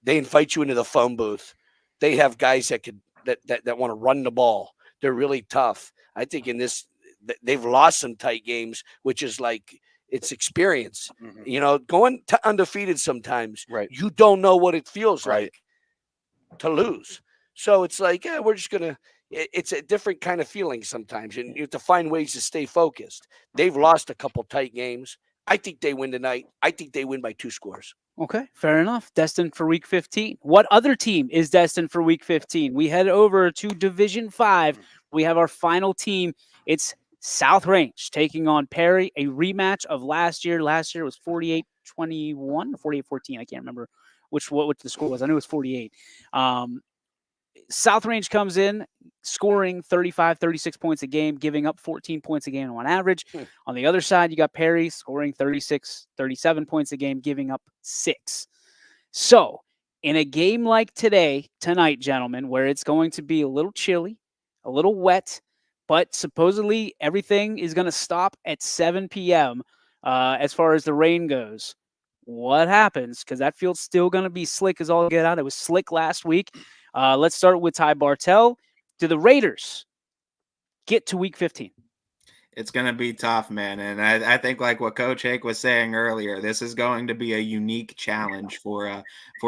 They invite you into the phone booth. They have guys that want to run the ball. They're really tough. I think in this, they've lost some tight games, which is like it's experience. Mhm. Going to undefeated sometimes, Right. you don't know what it feels Right. like to lose. So it's like, yeah, we're just gonna. It's a different kind of feeling sometimes, and you have to find ways to stay focused. They've lost a couple tight games. I think they win tonight. I think they win by 2 scores. Okay, fair enough. Destined for week 15. What other team is destined for week 15? We head over to Division 5. We have our final team. It's South Range taking on Perry, a rematch of last year. Last year was 48-21 or 48-14. I can't remember what the score was. I knew it was 48. South Range comes in scoring 35, 36 points a game, giving up 14 points a game on average. On the other side, you got Perry scoring 36, 37 points a game, giving up 6. So in a game like tonight, gentlemen, where it's going to be a little chilly, a little wet, but supposedly everything is going to stop at 7 p.m. As far as the rain goes. What happens? Because that field's still going to be slick as all get out. It was slick last week. Let's start with Ty Bartell. Do the Raiders get to week 15? It's going to be tough, man. And I think like what Coach Hake was saying earlier, this is going to be a unique challenge for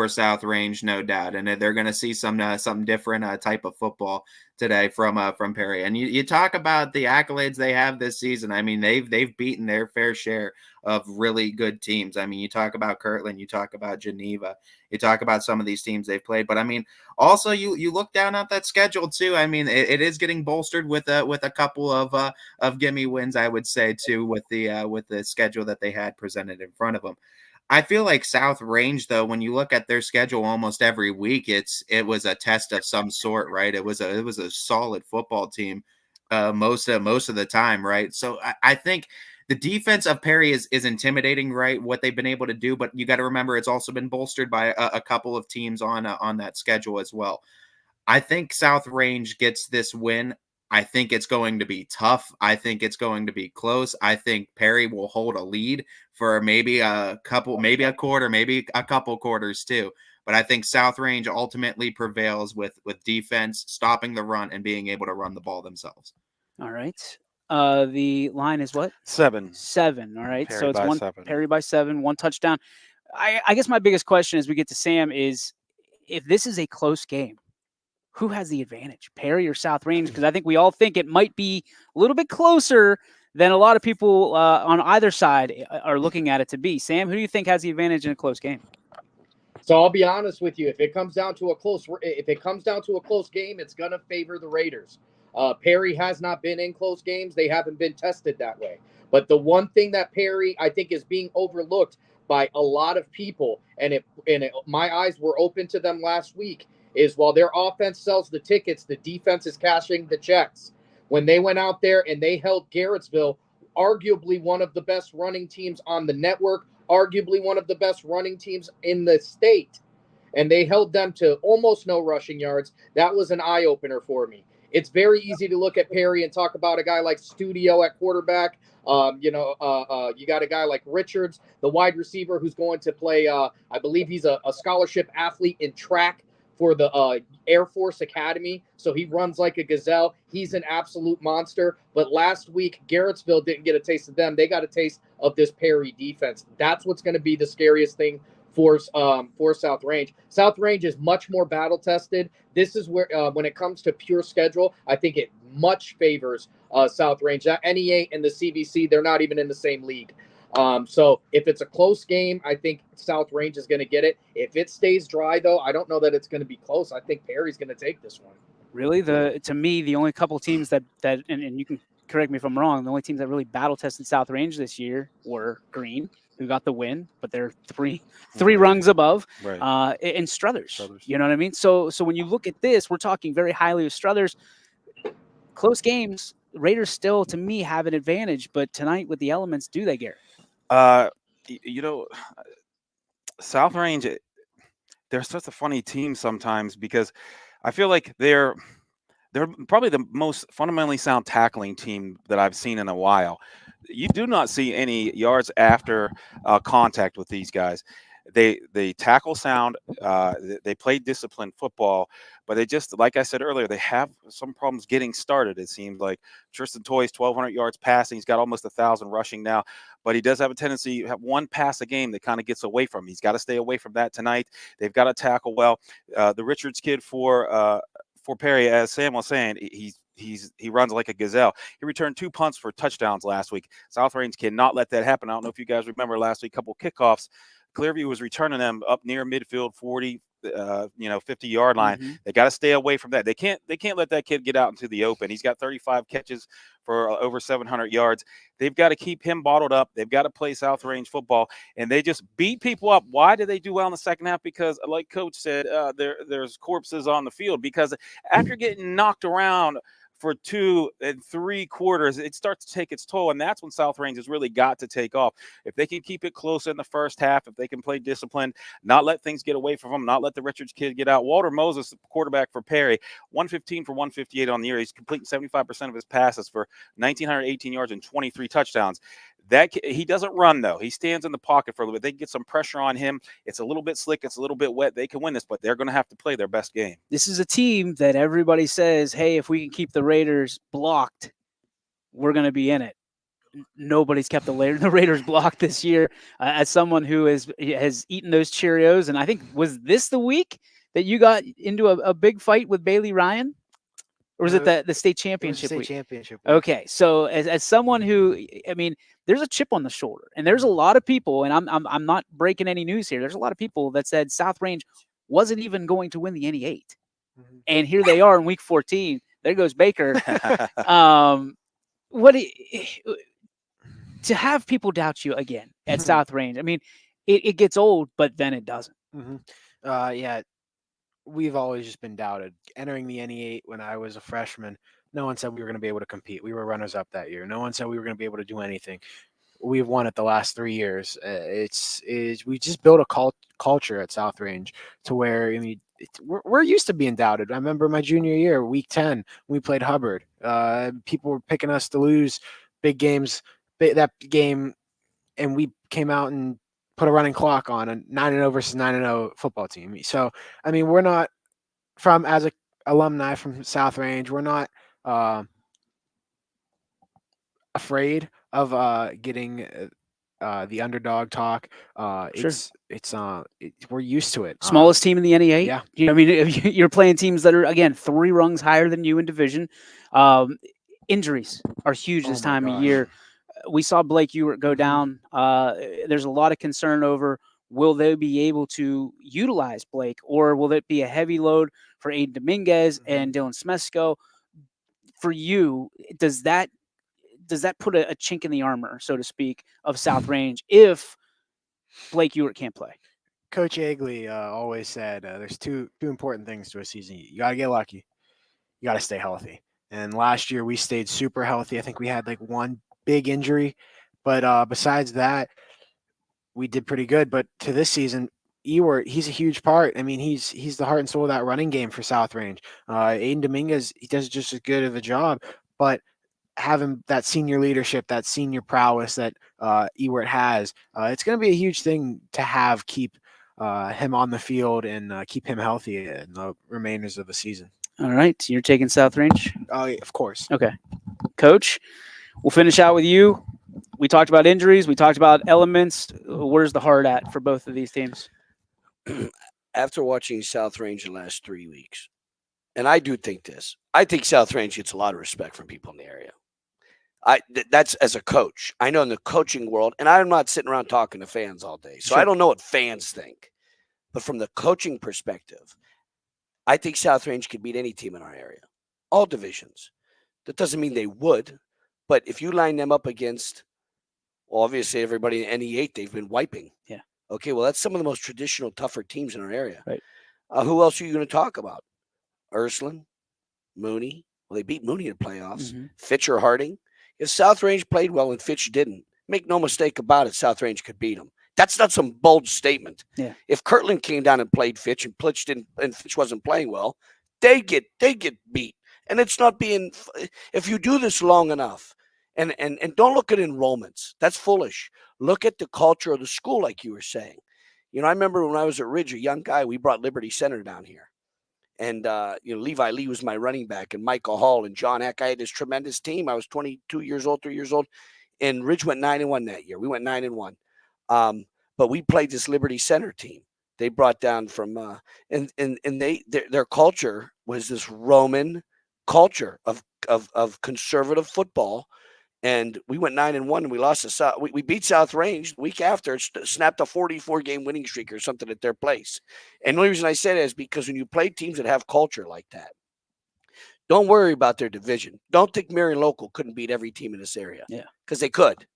South Range, no doubt. And they're going to see something different type of football today from Perry. And you talk about the accolades they have this season. I mean, they've beaten their fair share of really good teams. I mean, you talk about Kirtland, you talk about Geneva, you talk about some of these teams they've played. But I mean, also you look down at that schedule too. I mean, it is getting bolstered with a couple of gimme wins, I would say, too, with the schedule that they had presented in front of them. I feel like South Range, though, when you look at their schedule almost every week, it was a test of some sort, right? It was a solid football team most of the time, right? So I think the defense of Perry is intimidating, right? What they've been able to do, but you got to remember it's also been bolstered by a couple of teams on that schedule as well. I think South Range gets this win. I think it's going to be tough. I think it's going to be close. I think Perry will hold a lead for maybe a quarter, maybe a couple quarters too. But I think South Range ultimately prevails with defense, stopping the run, and being able to run the ball themselves. All right. The line is what? 7. 7. All right. Perry So it's by one 7. Perry by 7, 1 touchdown. I guess my biggest question as we get to Sam is if this is a close game, who has the advantage, Perry or South Range? Because I think we all think it might be a little bit closer than a lot of people on either side are looking at it to be. Sam, who do you think has the advantage in a close game? So I'll be honest with you. If it comes down to a close game, it's gonna favor the Raiders. Perry has not been in close games; they haven't been tested that way. But the one thing that Perry, I think, is being overlooked by a lot of people, and my eyes were open to them last week, is while their offense sells the tickets, the defense is cashing the checks. When they went out there and they held Garrettsville, arguably one of the best running teams on the network, arguably one of the best running teams in the state, and they held them to almost no rushing yards. That was an eye-opener for me. It's very easy to look at Perry and talk about a guy like Studio at quarterback. You got a guy like Richards, the wide receiver, who's going to play, I believe he's a scholarship athlete in track for the Air Force Academy, so he runs like a gazelle. He's an absolute monster. But last week, Garrettsville didn't get a taste of them. They got a taste of this Perry defense. That's what's going to be the scariest thing for South Range. South Range is much more battle tested. This is where, when it comes to pure schedule, I think it much favors South Range. That NE8 and the CVC, they're not even in the same league. So if it's a close game, I think South Range is going to get it. If it stays dry, though, I don't know that it's going to be close. I think Perry's going to take this one. Really, to me, the only couple teams that and you can correct me if I'm wrong, the only teams that really battle tested South Range this year were Green, who got the win, but they're three rungs above, Right. and Struthers. Struthers. You know what I mean? So when you look at this, we're talking very highly of Struthers. Close games, Raiders still, to me, have an advantage, but tonight with the elements, do they, Garrett? You know, South Range, they're such a funny team sometimes because I feel like they're probably the most fundamentally sound tackling team that I've seen in a while. You do not see any yards after contact with these guys. They tackle sound. They play disciplined football, but they just, like I said earlier, they have some problems getting started. It seems like Tristan Toy's 1,200 yards passing. He's got almost 1,000 rushing now, but he does have a tendency to have one pass a game that kind of gets away from him. He's got to stay away from that tonight. They've got to tackle well. The Richards kid for Perry, as Sam was saying, he runs like a gazelle. He returned 2 punts for touchdowns last week. South Range cannot let that happen. I don't know if you guys remember last week, a couple kickoffs. Clearview was returning them up near midfield, 40, 50-yard line. Mm-hmm. They got to stay away from that. They can't let that kid get out into the open. He's got 35 catches for over 700 yards. They've got to keep him bottled up. They've got to play South Range football, and they just beat people up. Why did they do well in the second half? Because, like Coach said, there's corpses on the field. Because after getting knocked around for 2 and 3 quarters, it starts to take its toll, and that's when South Range has really got to take off. If they can keep it close in the first half, if they can play disciplined, not let things get away from them, not let the Richards kid get out. Walter Moses, quarterback for Perry, 115 for 158 on the year. He's completing 75% of his passes for 1,918 yards and 23 touchdowns. He doesn't run, though. He stands in the pocket for a little bit. They can get some pressure on him. It's a little bit slick. It's a little bit wet. They can win this, but they're going to have to play their best game. This is a team that everybody says, hey, if we can keep the Raiders blocked, we're going to be in it. Nobody's kept the Raiders blocked this year. As someone who has eaten those Cheerios, and I think, was this the week that you got into a big fight with Bailey Ryan? Or was it the state championship week? Championship week. Okay, so as someone who, I mean, there's a chip on the shoulder, and there's a lot of people, and I'm not breaking any news here. There's a lot of people that said South Range wasn't even going to win the NE8, and here they are in week 14. There goes Baker. To have people doubt you again at South Range? I mean, it gets old, but then it doesn't. Yeah. We've always just been doubted. Entering the NE8 when I was a freshman, no one said we were going to be able to compete. We were runners up that year. No one said we were going to be able to do anything. We've won it the last 3 years. We just built a culture at South Range to where, I mean, we're used to being doubted. I remember my junior year, week 10, we played Hubbard. People were picking us to lose big games. That game, and we came out and put a running clock on a 9-0 versus 9-0 football team. So, I mean, we're not as a alumni from South Range, we're not afraid of getting the underdog talk. We're used to it. Smallest team in the NE8. Yeah. I mean, if you're playing teams that are, again, 3 rungs higher than you in division. Injuries are huge this time of year. We saw Blake Ewert go down. There's a lot of concern over, will they be able to utilize Blake, or will it be a heavy load for Aiden Dominguez and Dylan Smesko? For you, does that put a chink in the armor, so to speak, of South Range if Blake Ewert can't play? Coach Agley always said there's two important things to a season. You got to get lucky. You got to stay healthy. And last year we stayed super healthy. I think we had like one big injury, but besides that, we did pretty good. But to this season, Ewert, he's a huge part. I mean, he's the heart and soul of that running game for South Range. Aiden Dominguez, he does just as good of a job, but having that senior leadership, that senior prowess that Ewert has, it's going to be a huge thing to keep him on the field and keep him healthy in the remainders of the season. All right, you're taking South Range. Oh, yeah, of course. Okay, Coach. We'll finish out with you. We talked about injuries. We talked about elements. Where's the heart at for both of these teams? After watching South Range the last 3 weeks, and I do think this, I think South Range gets a lot of respect from people in the area. That's as a coach. I know in the coaching world, and I'm not sitting around talking to fans all day, so Sure. I don't know what fans think. But from the coaching perspective, I think South Range could beat any team in our area, all divisions. That doesn't mean they would, but if you line them up against, well, obviously everybody in NE8, they've been wiping. Yeah. Okay, well, that's some of the most traditional, tougher teams in our area. Right. Who else are you going to talk about? Ursuline, Mooney. Well, they beat Mooney in the playoffs. Mhm. Fitch or Harding. If South Range played well and Fitch didn't, make no mistake about it, South Range could beat them. That's not some bold statement. Yeah. If Kirtland came down and played Fitch and Fitch wasn't playing well, they get beat. And it's not being, if you do this long enough, and don't look at enrollments. That's foolish. Look at the culture of the school, like you were saying. You know, I remember when I was at Ridge, a young guy, we brought Liberty Center down here. And, Levi Lee was my running back, and Michael Hall and John Eck. I had this tremendous team. I was 22 years old, 3 years old. And Ridge went 9-1 that year. We went 9-1. But we played this Liberty Center team. They brought down from, and their culture was this Roman culture of conservative football. And we went 9-1, and we lost to South. We beat South Range the week after. Snapped a 44-game winning streak or something at their place. And the only reason I say that is because when you play teams that have culture like that, don't worry about their division. Don't think Marion Local couldn't beat every team in this area. Yeah, because they could.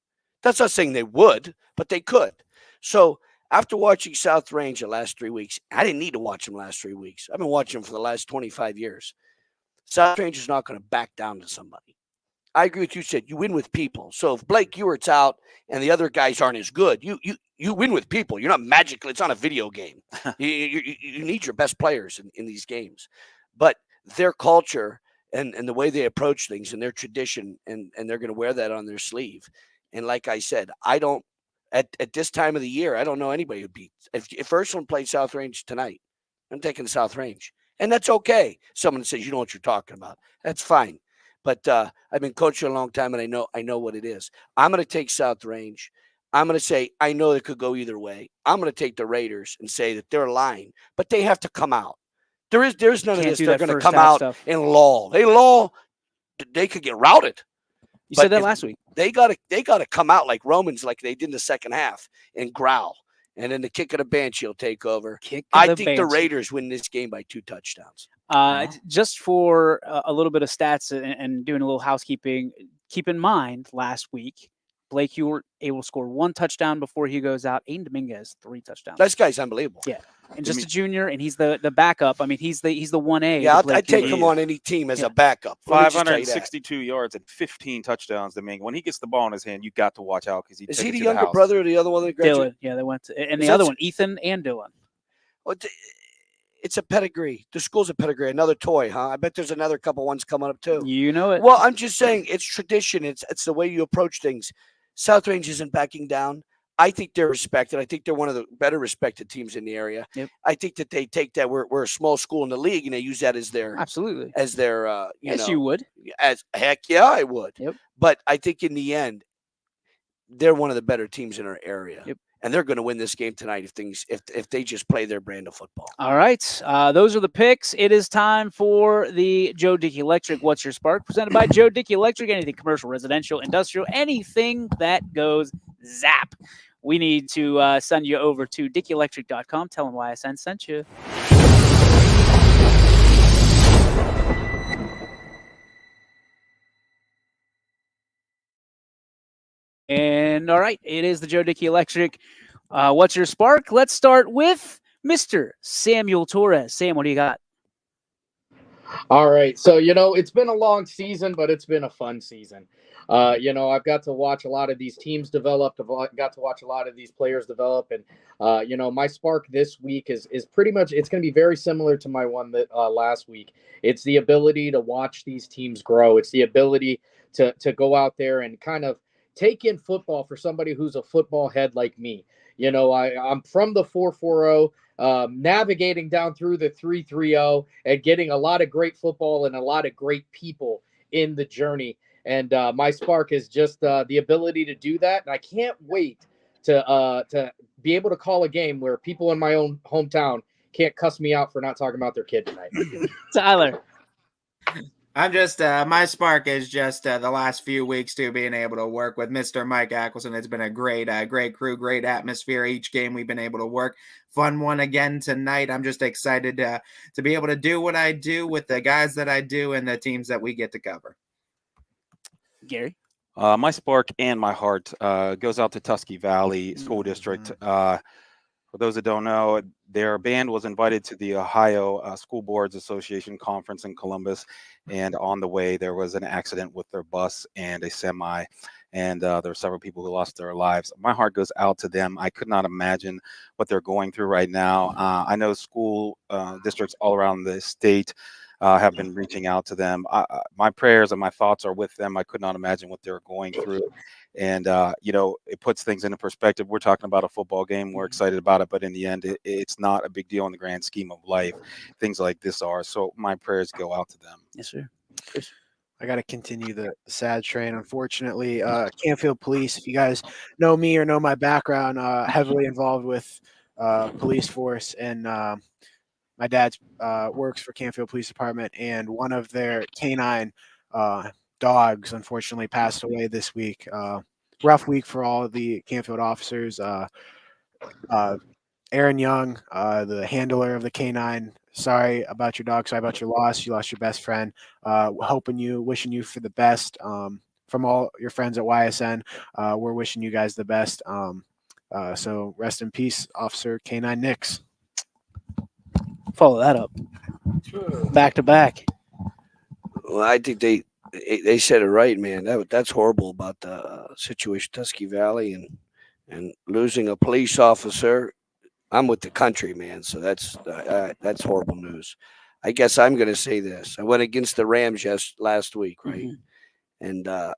That's not saying they would, but they could. So after watching South Range the last 3 weeks, I didn't need to watch them the last 3 weeks. I've been watching them for the last 25 years. South Range is not going to back down to somebody. I agree with you. Said you win with people. So if Blake Ewert's out and the other guys aren't as good, you win with people. You're not magical. It's not a video game. you need your best players in these games, but their culture and the way they approach things and their tradition and they're going to wear that on their sleeve. And like I said, I don't at this time of the year, I don't know anybody who beats. If Ursuline played South Range tonight, I'm taking South Range, and that's okay. Someone says you know what you're talking about. That's fine. But I've been coaching a long time, and I know what it is. I'm going to take South Range. I'm going to say I know it could go either way. I'm going to take the Raiders and say that they're lying, but they have to come out. There's none of Can't this. do They're that going to first come half out stuff. and lull. They could get routed. You But said that if- last week. They gotta come out like Romans, like they did in the second half, and growl. And then the kick of the banshee will take over. Kick I the think the Banshee. Raiders win this game by 2 touchdowns. Just for a little bit of stats and doing a little housekeeping, keep in mind last week, Blake Ewert able to score 1 touchdown before he goes out. Aiden Dominguez 3 touchdowns. This guy's unbelievable. Yeah, and just a junior, and he's the backup. I mean, he's the 1A. Yeah, to I'd take Blake him Ewert. on any team as Yeah. a backup. Let me just tell you that. 562 yards and 15 touchdowns. Domingue. When he gets the ball in his hand, you got to watch out because Is he the younger brother or the other one that graduated? Dylan. Yeah, they went to, and Is the other that- one, Ethan and Dylan. Well, it's a pedigree. The school's a pedigree. Another toy, huh? I bet there's another couple ones coming up too. You know it. Well, I'm just saying it's tradition. It's the way you approach things. South Range isn't backing down. I think they're respected. I think they're one of the better respected teams in the area. Yep. I think that they take that we're a small school in the league and they use that as their Absolutely. you know, You would. as heck yeah, I would. Yep. But I think in the end, they're one of the better teams in our area. Yep. And they're going to win this game tonight if they just play their brand of football. All right. Those are the picks. It is time for the Joe Dickey Electric What's Your Spark? Presented by Joe Dickey Electric. Anything commercial, residential, industrial, anything that goes zap. We need to send you over to DickeyElectric.com. Tell them YSN sent you. And all right, it is the Joe Dickey Electric. What's your spark? Let's start with Mr. Samuel Torres. Sam, what do you got? All right. So, it's been a long season, but it's been a fun season. I've got to watch a lot of these teams develop. I've got to watch a lot of these players develop. And, my spark this week is pretty much, it's going to be very similar to my one that last week. It's the ability to watch these teams grow. It's the ability to go out there and kind of take in football for somebody who's a football head like me. You know, I'm from the 440, navigating down through the 330, and getting a lot of great football and a lot of great people in the journey. And my spark is just the ability to do that. And I can't wait to be able to call a game where people in my own hometown can't cuss me out for not talking about their kid tonight. Tyler. I'm just my spark is just the last few weeks too, being able to work with Mr. Mike Ackelson. It's been a great crew, great atmosphere. Each game we've been able to work. Fun one again tonight. I'm just excited to be able to do what I do with the guys that I do and the teams that we get to cover. Gary. My spark and my heart goes out to Tusky Valley School District. For those that don't know, their band was invited to the Ohio School Boards Association conference in Columbus, and on the way there was an accident with their bus and a semi, and there were several people who lost their lives. My heart goes out to them. I could not imagine what they're going through right now. I know school districts all around the state have been reaching out to them. My prayers and my thoughts are with them. I could not imagine what they're going through. And, you know, it puts things into perspective. We're talking about a football game. We're excited about it. But in the end, it's not a big deal in the grand scheme of life. Things like this are. So my prayers go out to them. Yes, sir. I got to continue the sad train. Unfortunately, Canfield Police, if you guys know me or know my background, heavily involved with police force. And my dad works for Canfield Police Department, and one of their canine dogs unfortunately passed away this week. Rough week for all of the Canfield officers. Aaron Young, the handler of the canine, sorry about your dog. Sorry about your loss. You lost your best friend. Wishing you for the best. From all your friends at YSN, we're wishing you guys the best. So rest in peace, Officer Canine Nix. Follow that up. Back to back. Well, I think they said it right, man. That's horrible about the situation Tusky Valley and losing a police officer. I'm with the country, man. So that's horrible news. I guess I'm going to say this. I went against the Rams last week, right? Mm-hmm. And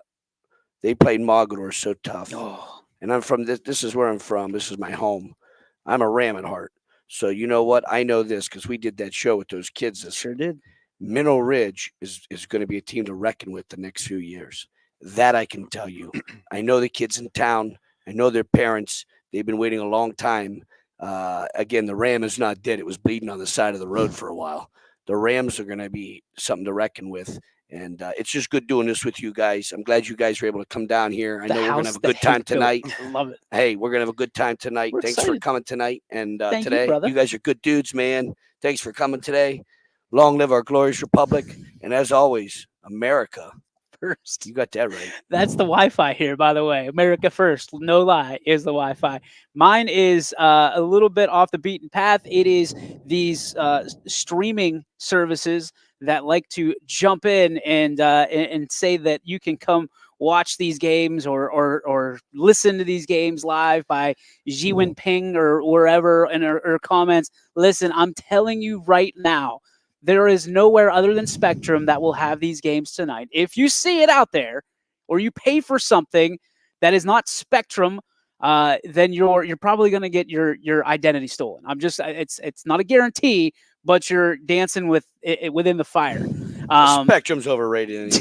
they played Mogador so tough. Oh. And I'm from this is where I'm from. This is my home. I'm a Ram at heart. So you know what? I know this because we did that show with those kids. Sure did. Mineral Ridge is going to be a team to reckon with the next few years. That I can tell you. I know the kids in town. I know their parents. They've been waiting a long time. Again, the Ram is not dead. It was bleeding on the side of the road for a while. The Rams are going to be something to reckon with. And it's just good doing this with you guys. I'm glad you guys were able to come down here. I know we're going to have a good time tonight. Love it. Hey, we're going to have a good time tonight. We're Thanks excited. for coming tonight. And Thank today, you, brother. you guys are good dudes, man. Thanks for coming today. Long live our glorious republic. And as always, America first. You got that right. That's the Wi-Fi here, by the way. America first, no lie, is the Wi-Fi. Mine is a little bit off the beaten path. It is these streaming services that like to jump in and say that you can come watch these games or listen to these games live by Jiwen Ping or wherever in her comments. Listen, I'm telling you right now, there is nowhere other than Spectrum that will have these games tonight. If you see it out there, or you pay for something that is not Spectrum, then you're probably going to get your identity stolen. It's not a guarantee, but you're dancing with it within the fire. Spectrum's overrated.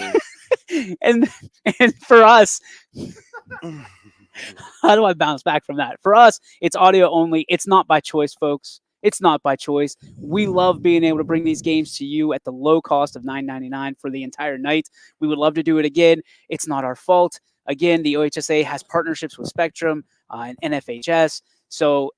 and for us, how do I bounce back from that? For us, it's audio only. It's not by choice, folks. It's not by choice. We love being able to bring these games to you at the low cost of $9.99 for the entire night. We would love to do it again. It's not our fault. Again, the OHSA has partnerships with Spectrum and NFHS. So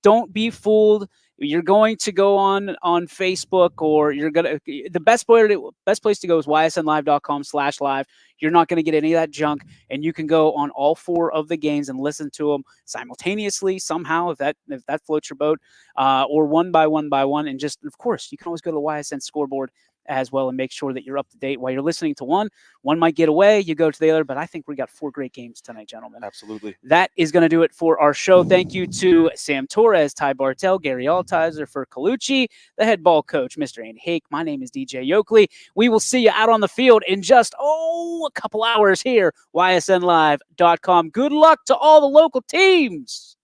don't be fooled. You're going to go on Facebook, or the best place to go is ysnlive.com/live. You're not going to get any of that junk, and you can go on all 4 of the games and listen to them simultaneously somehow if that floats your boat, or one by one. And just, of course, you can always go to the YSN scoreboard as well and make sure that you're up to date. While you're listening to one might get away, you go to the other, but I think we got 4 great games tonight, gentlemen. Absolutely. That is going to do it for our show. Thank you to Sam Torres, Ty Bartell, Gary Altizer for Colucci, the head ball coach, Mr. Andy Hake. My name is DJ Yoakley. We will see you out on the field in just, a couple hours here, ysnlive.com. Good luck to all the local teams.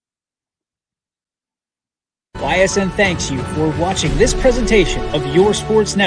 YSN thanks you for watching this presentation of Your Sports Network.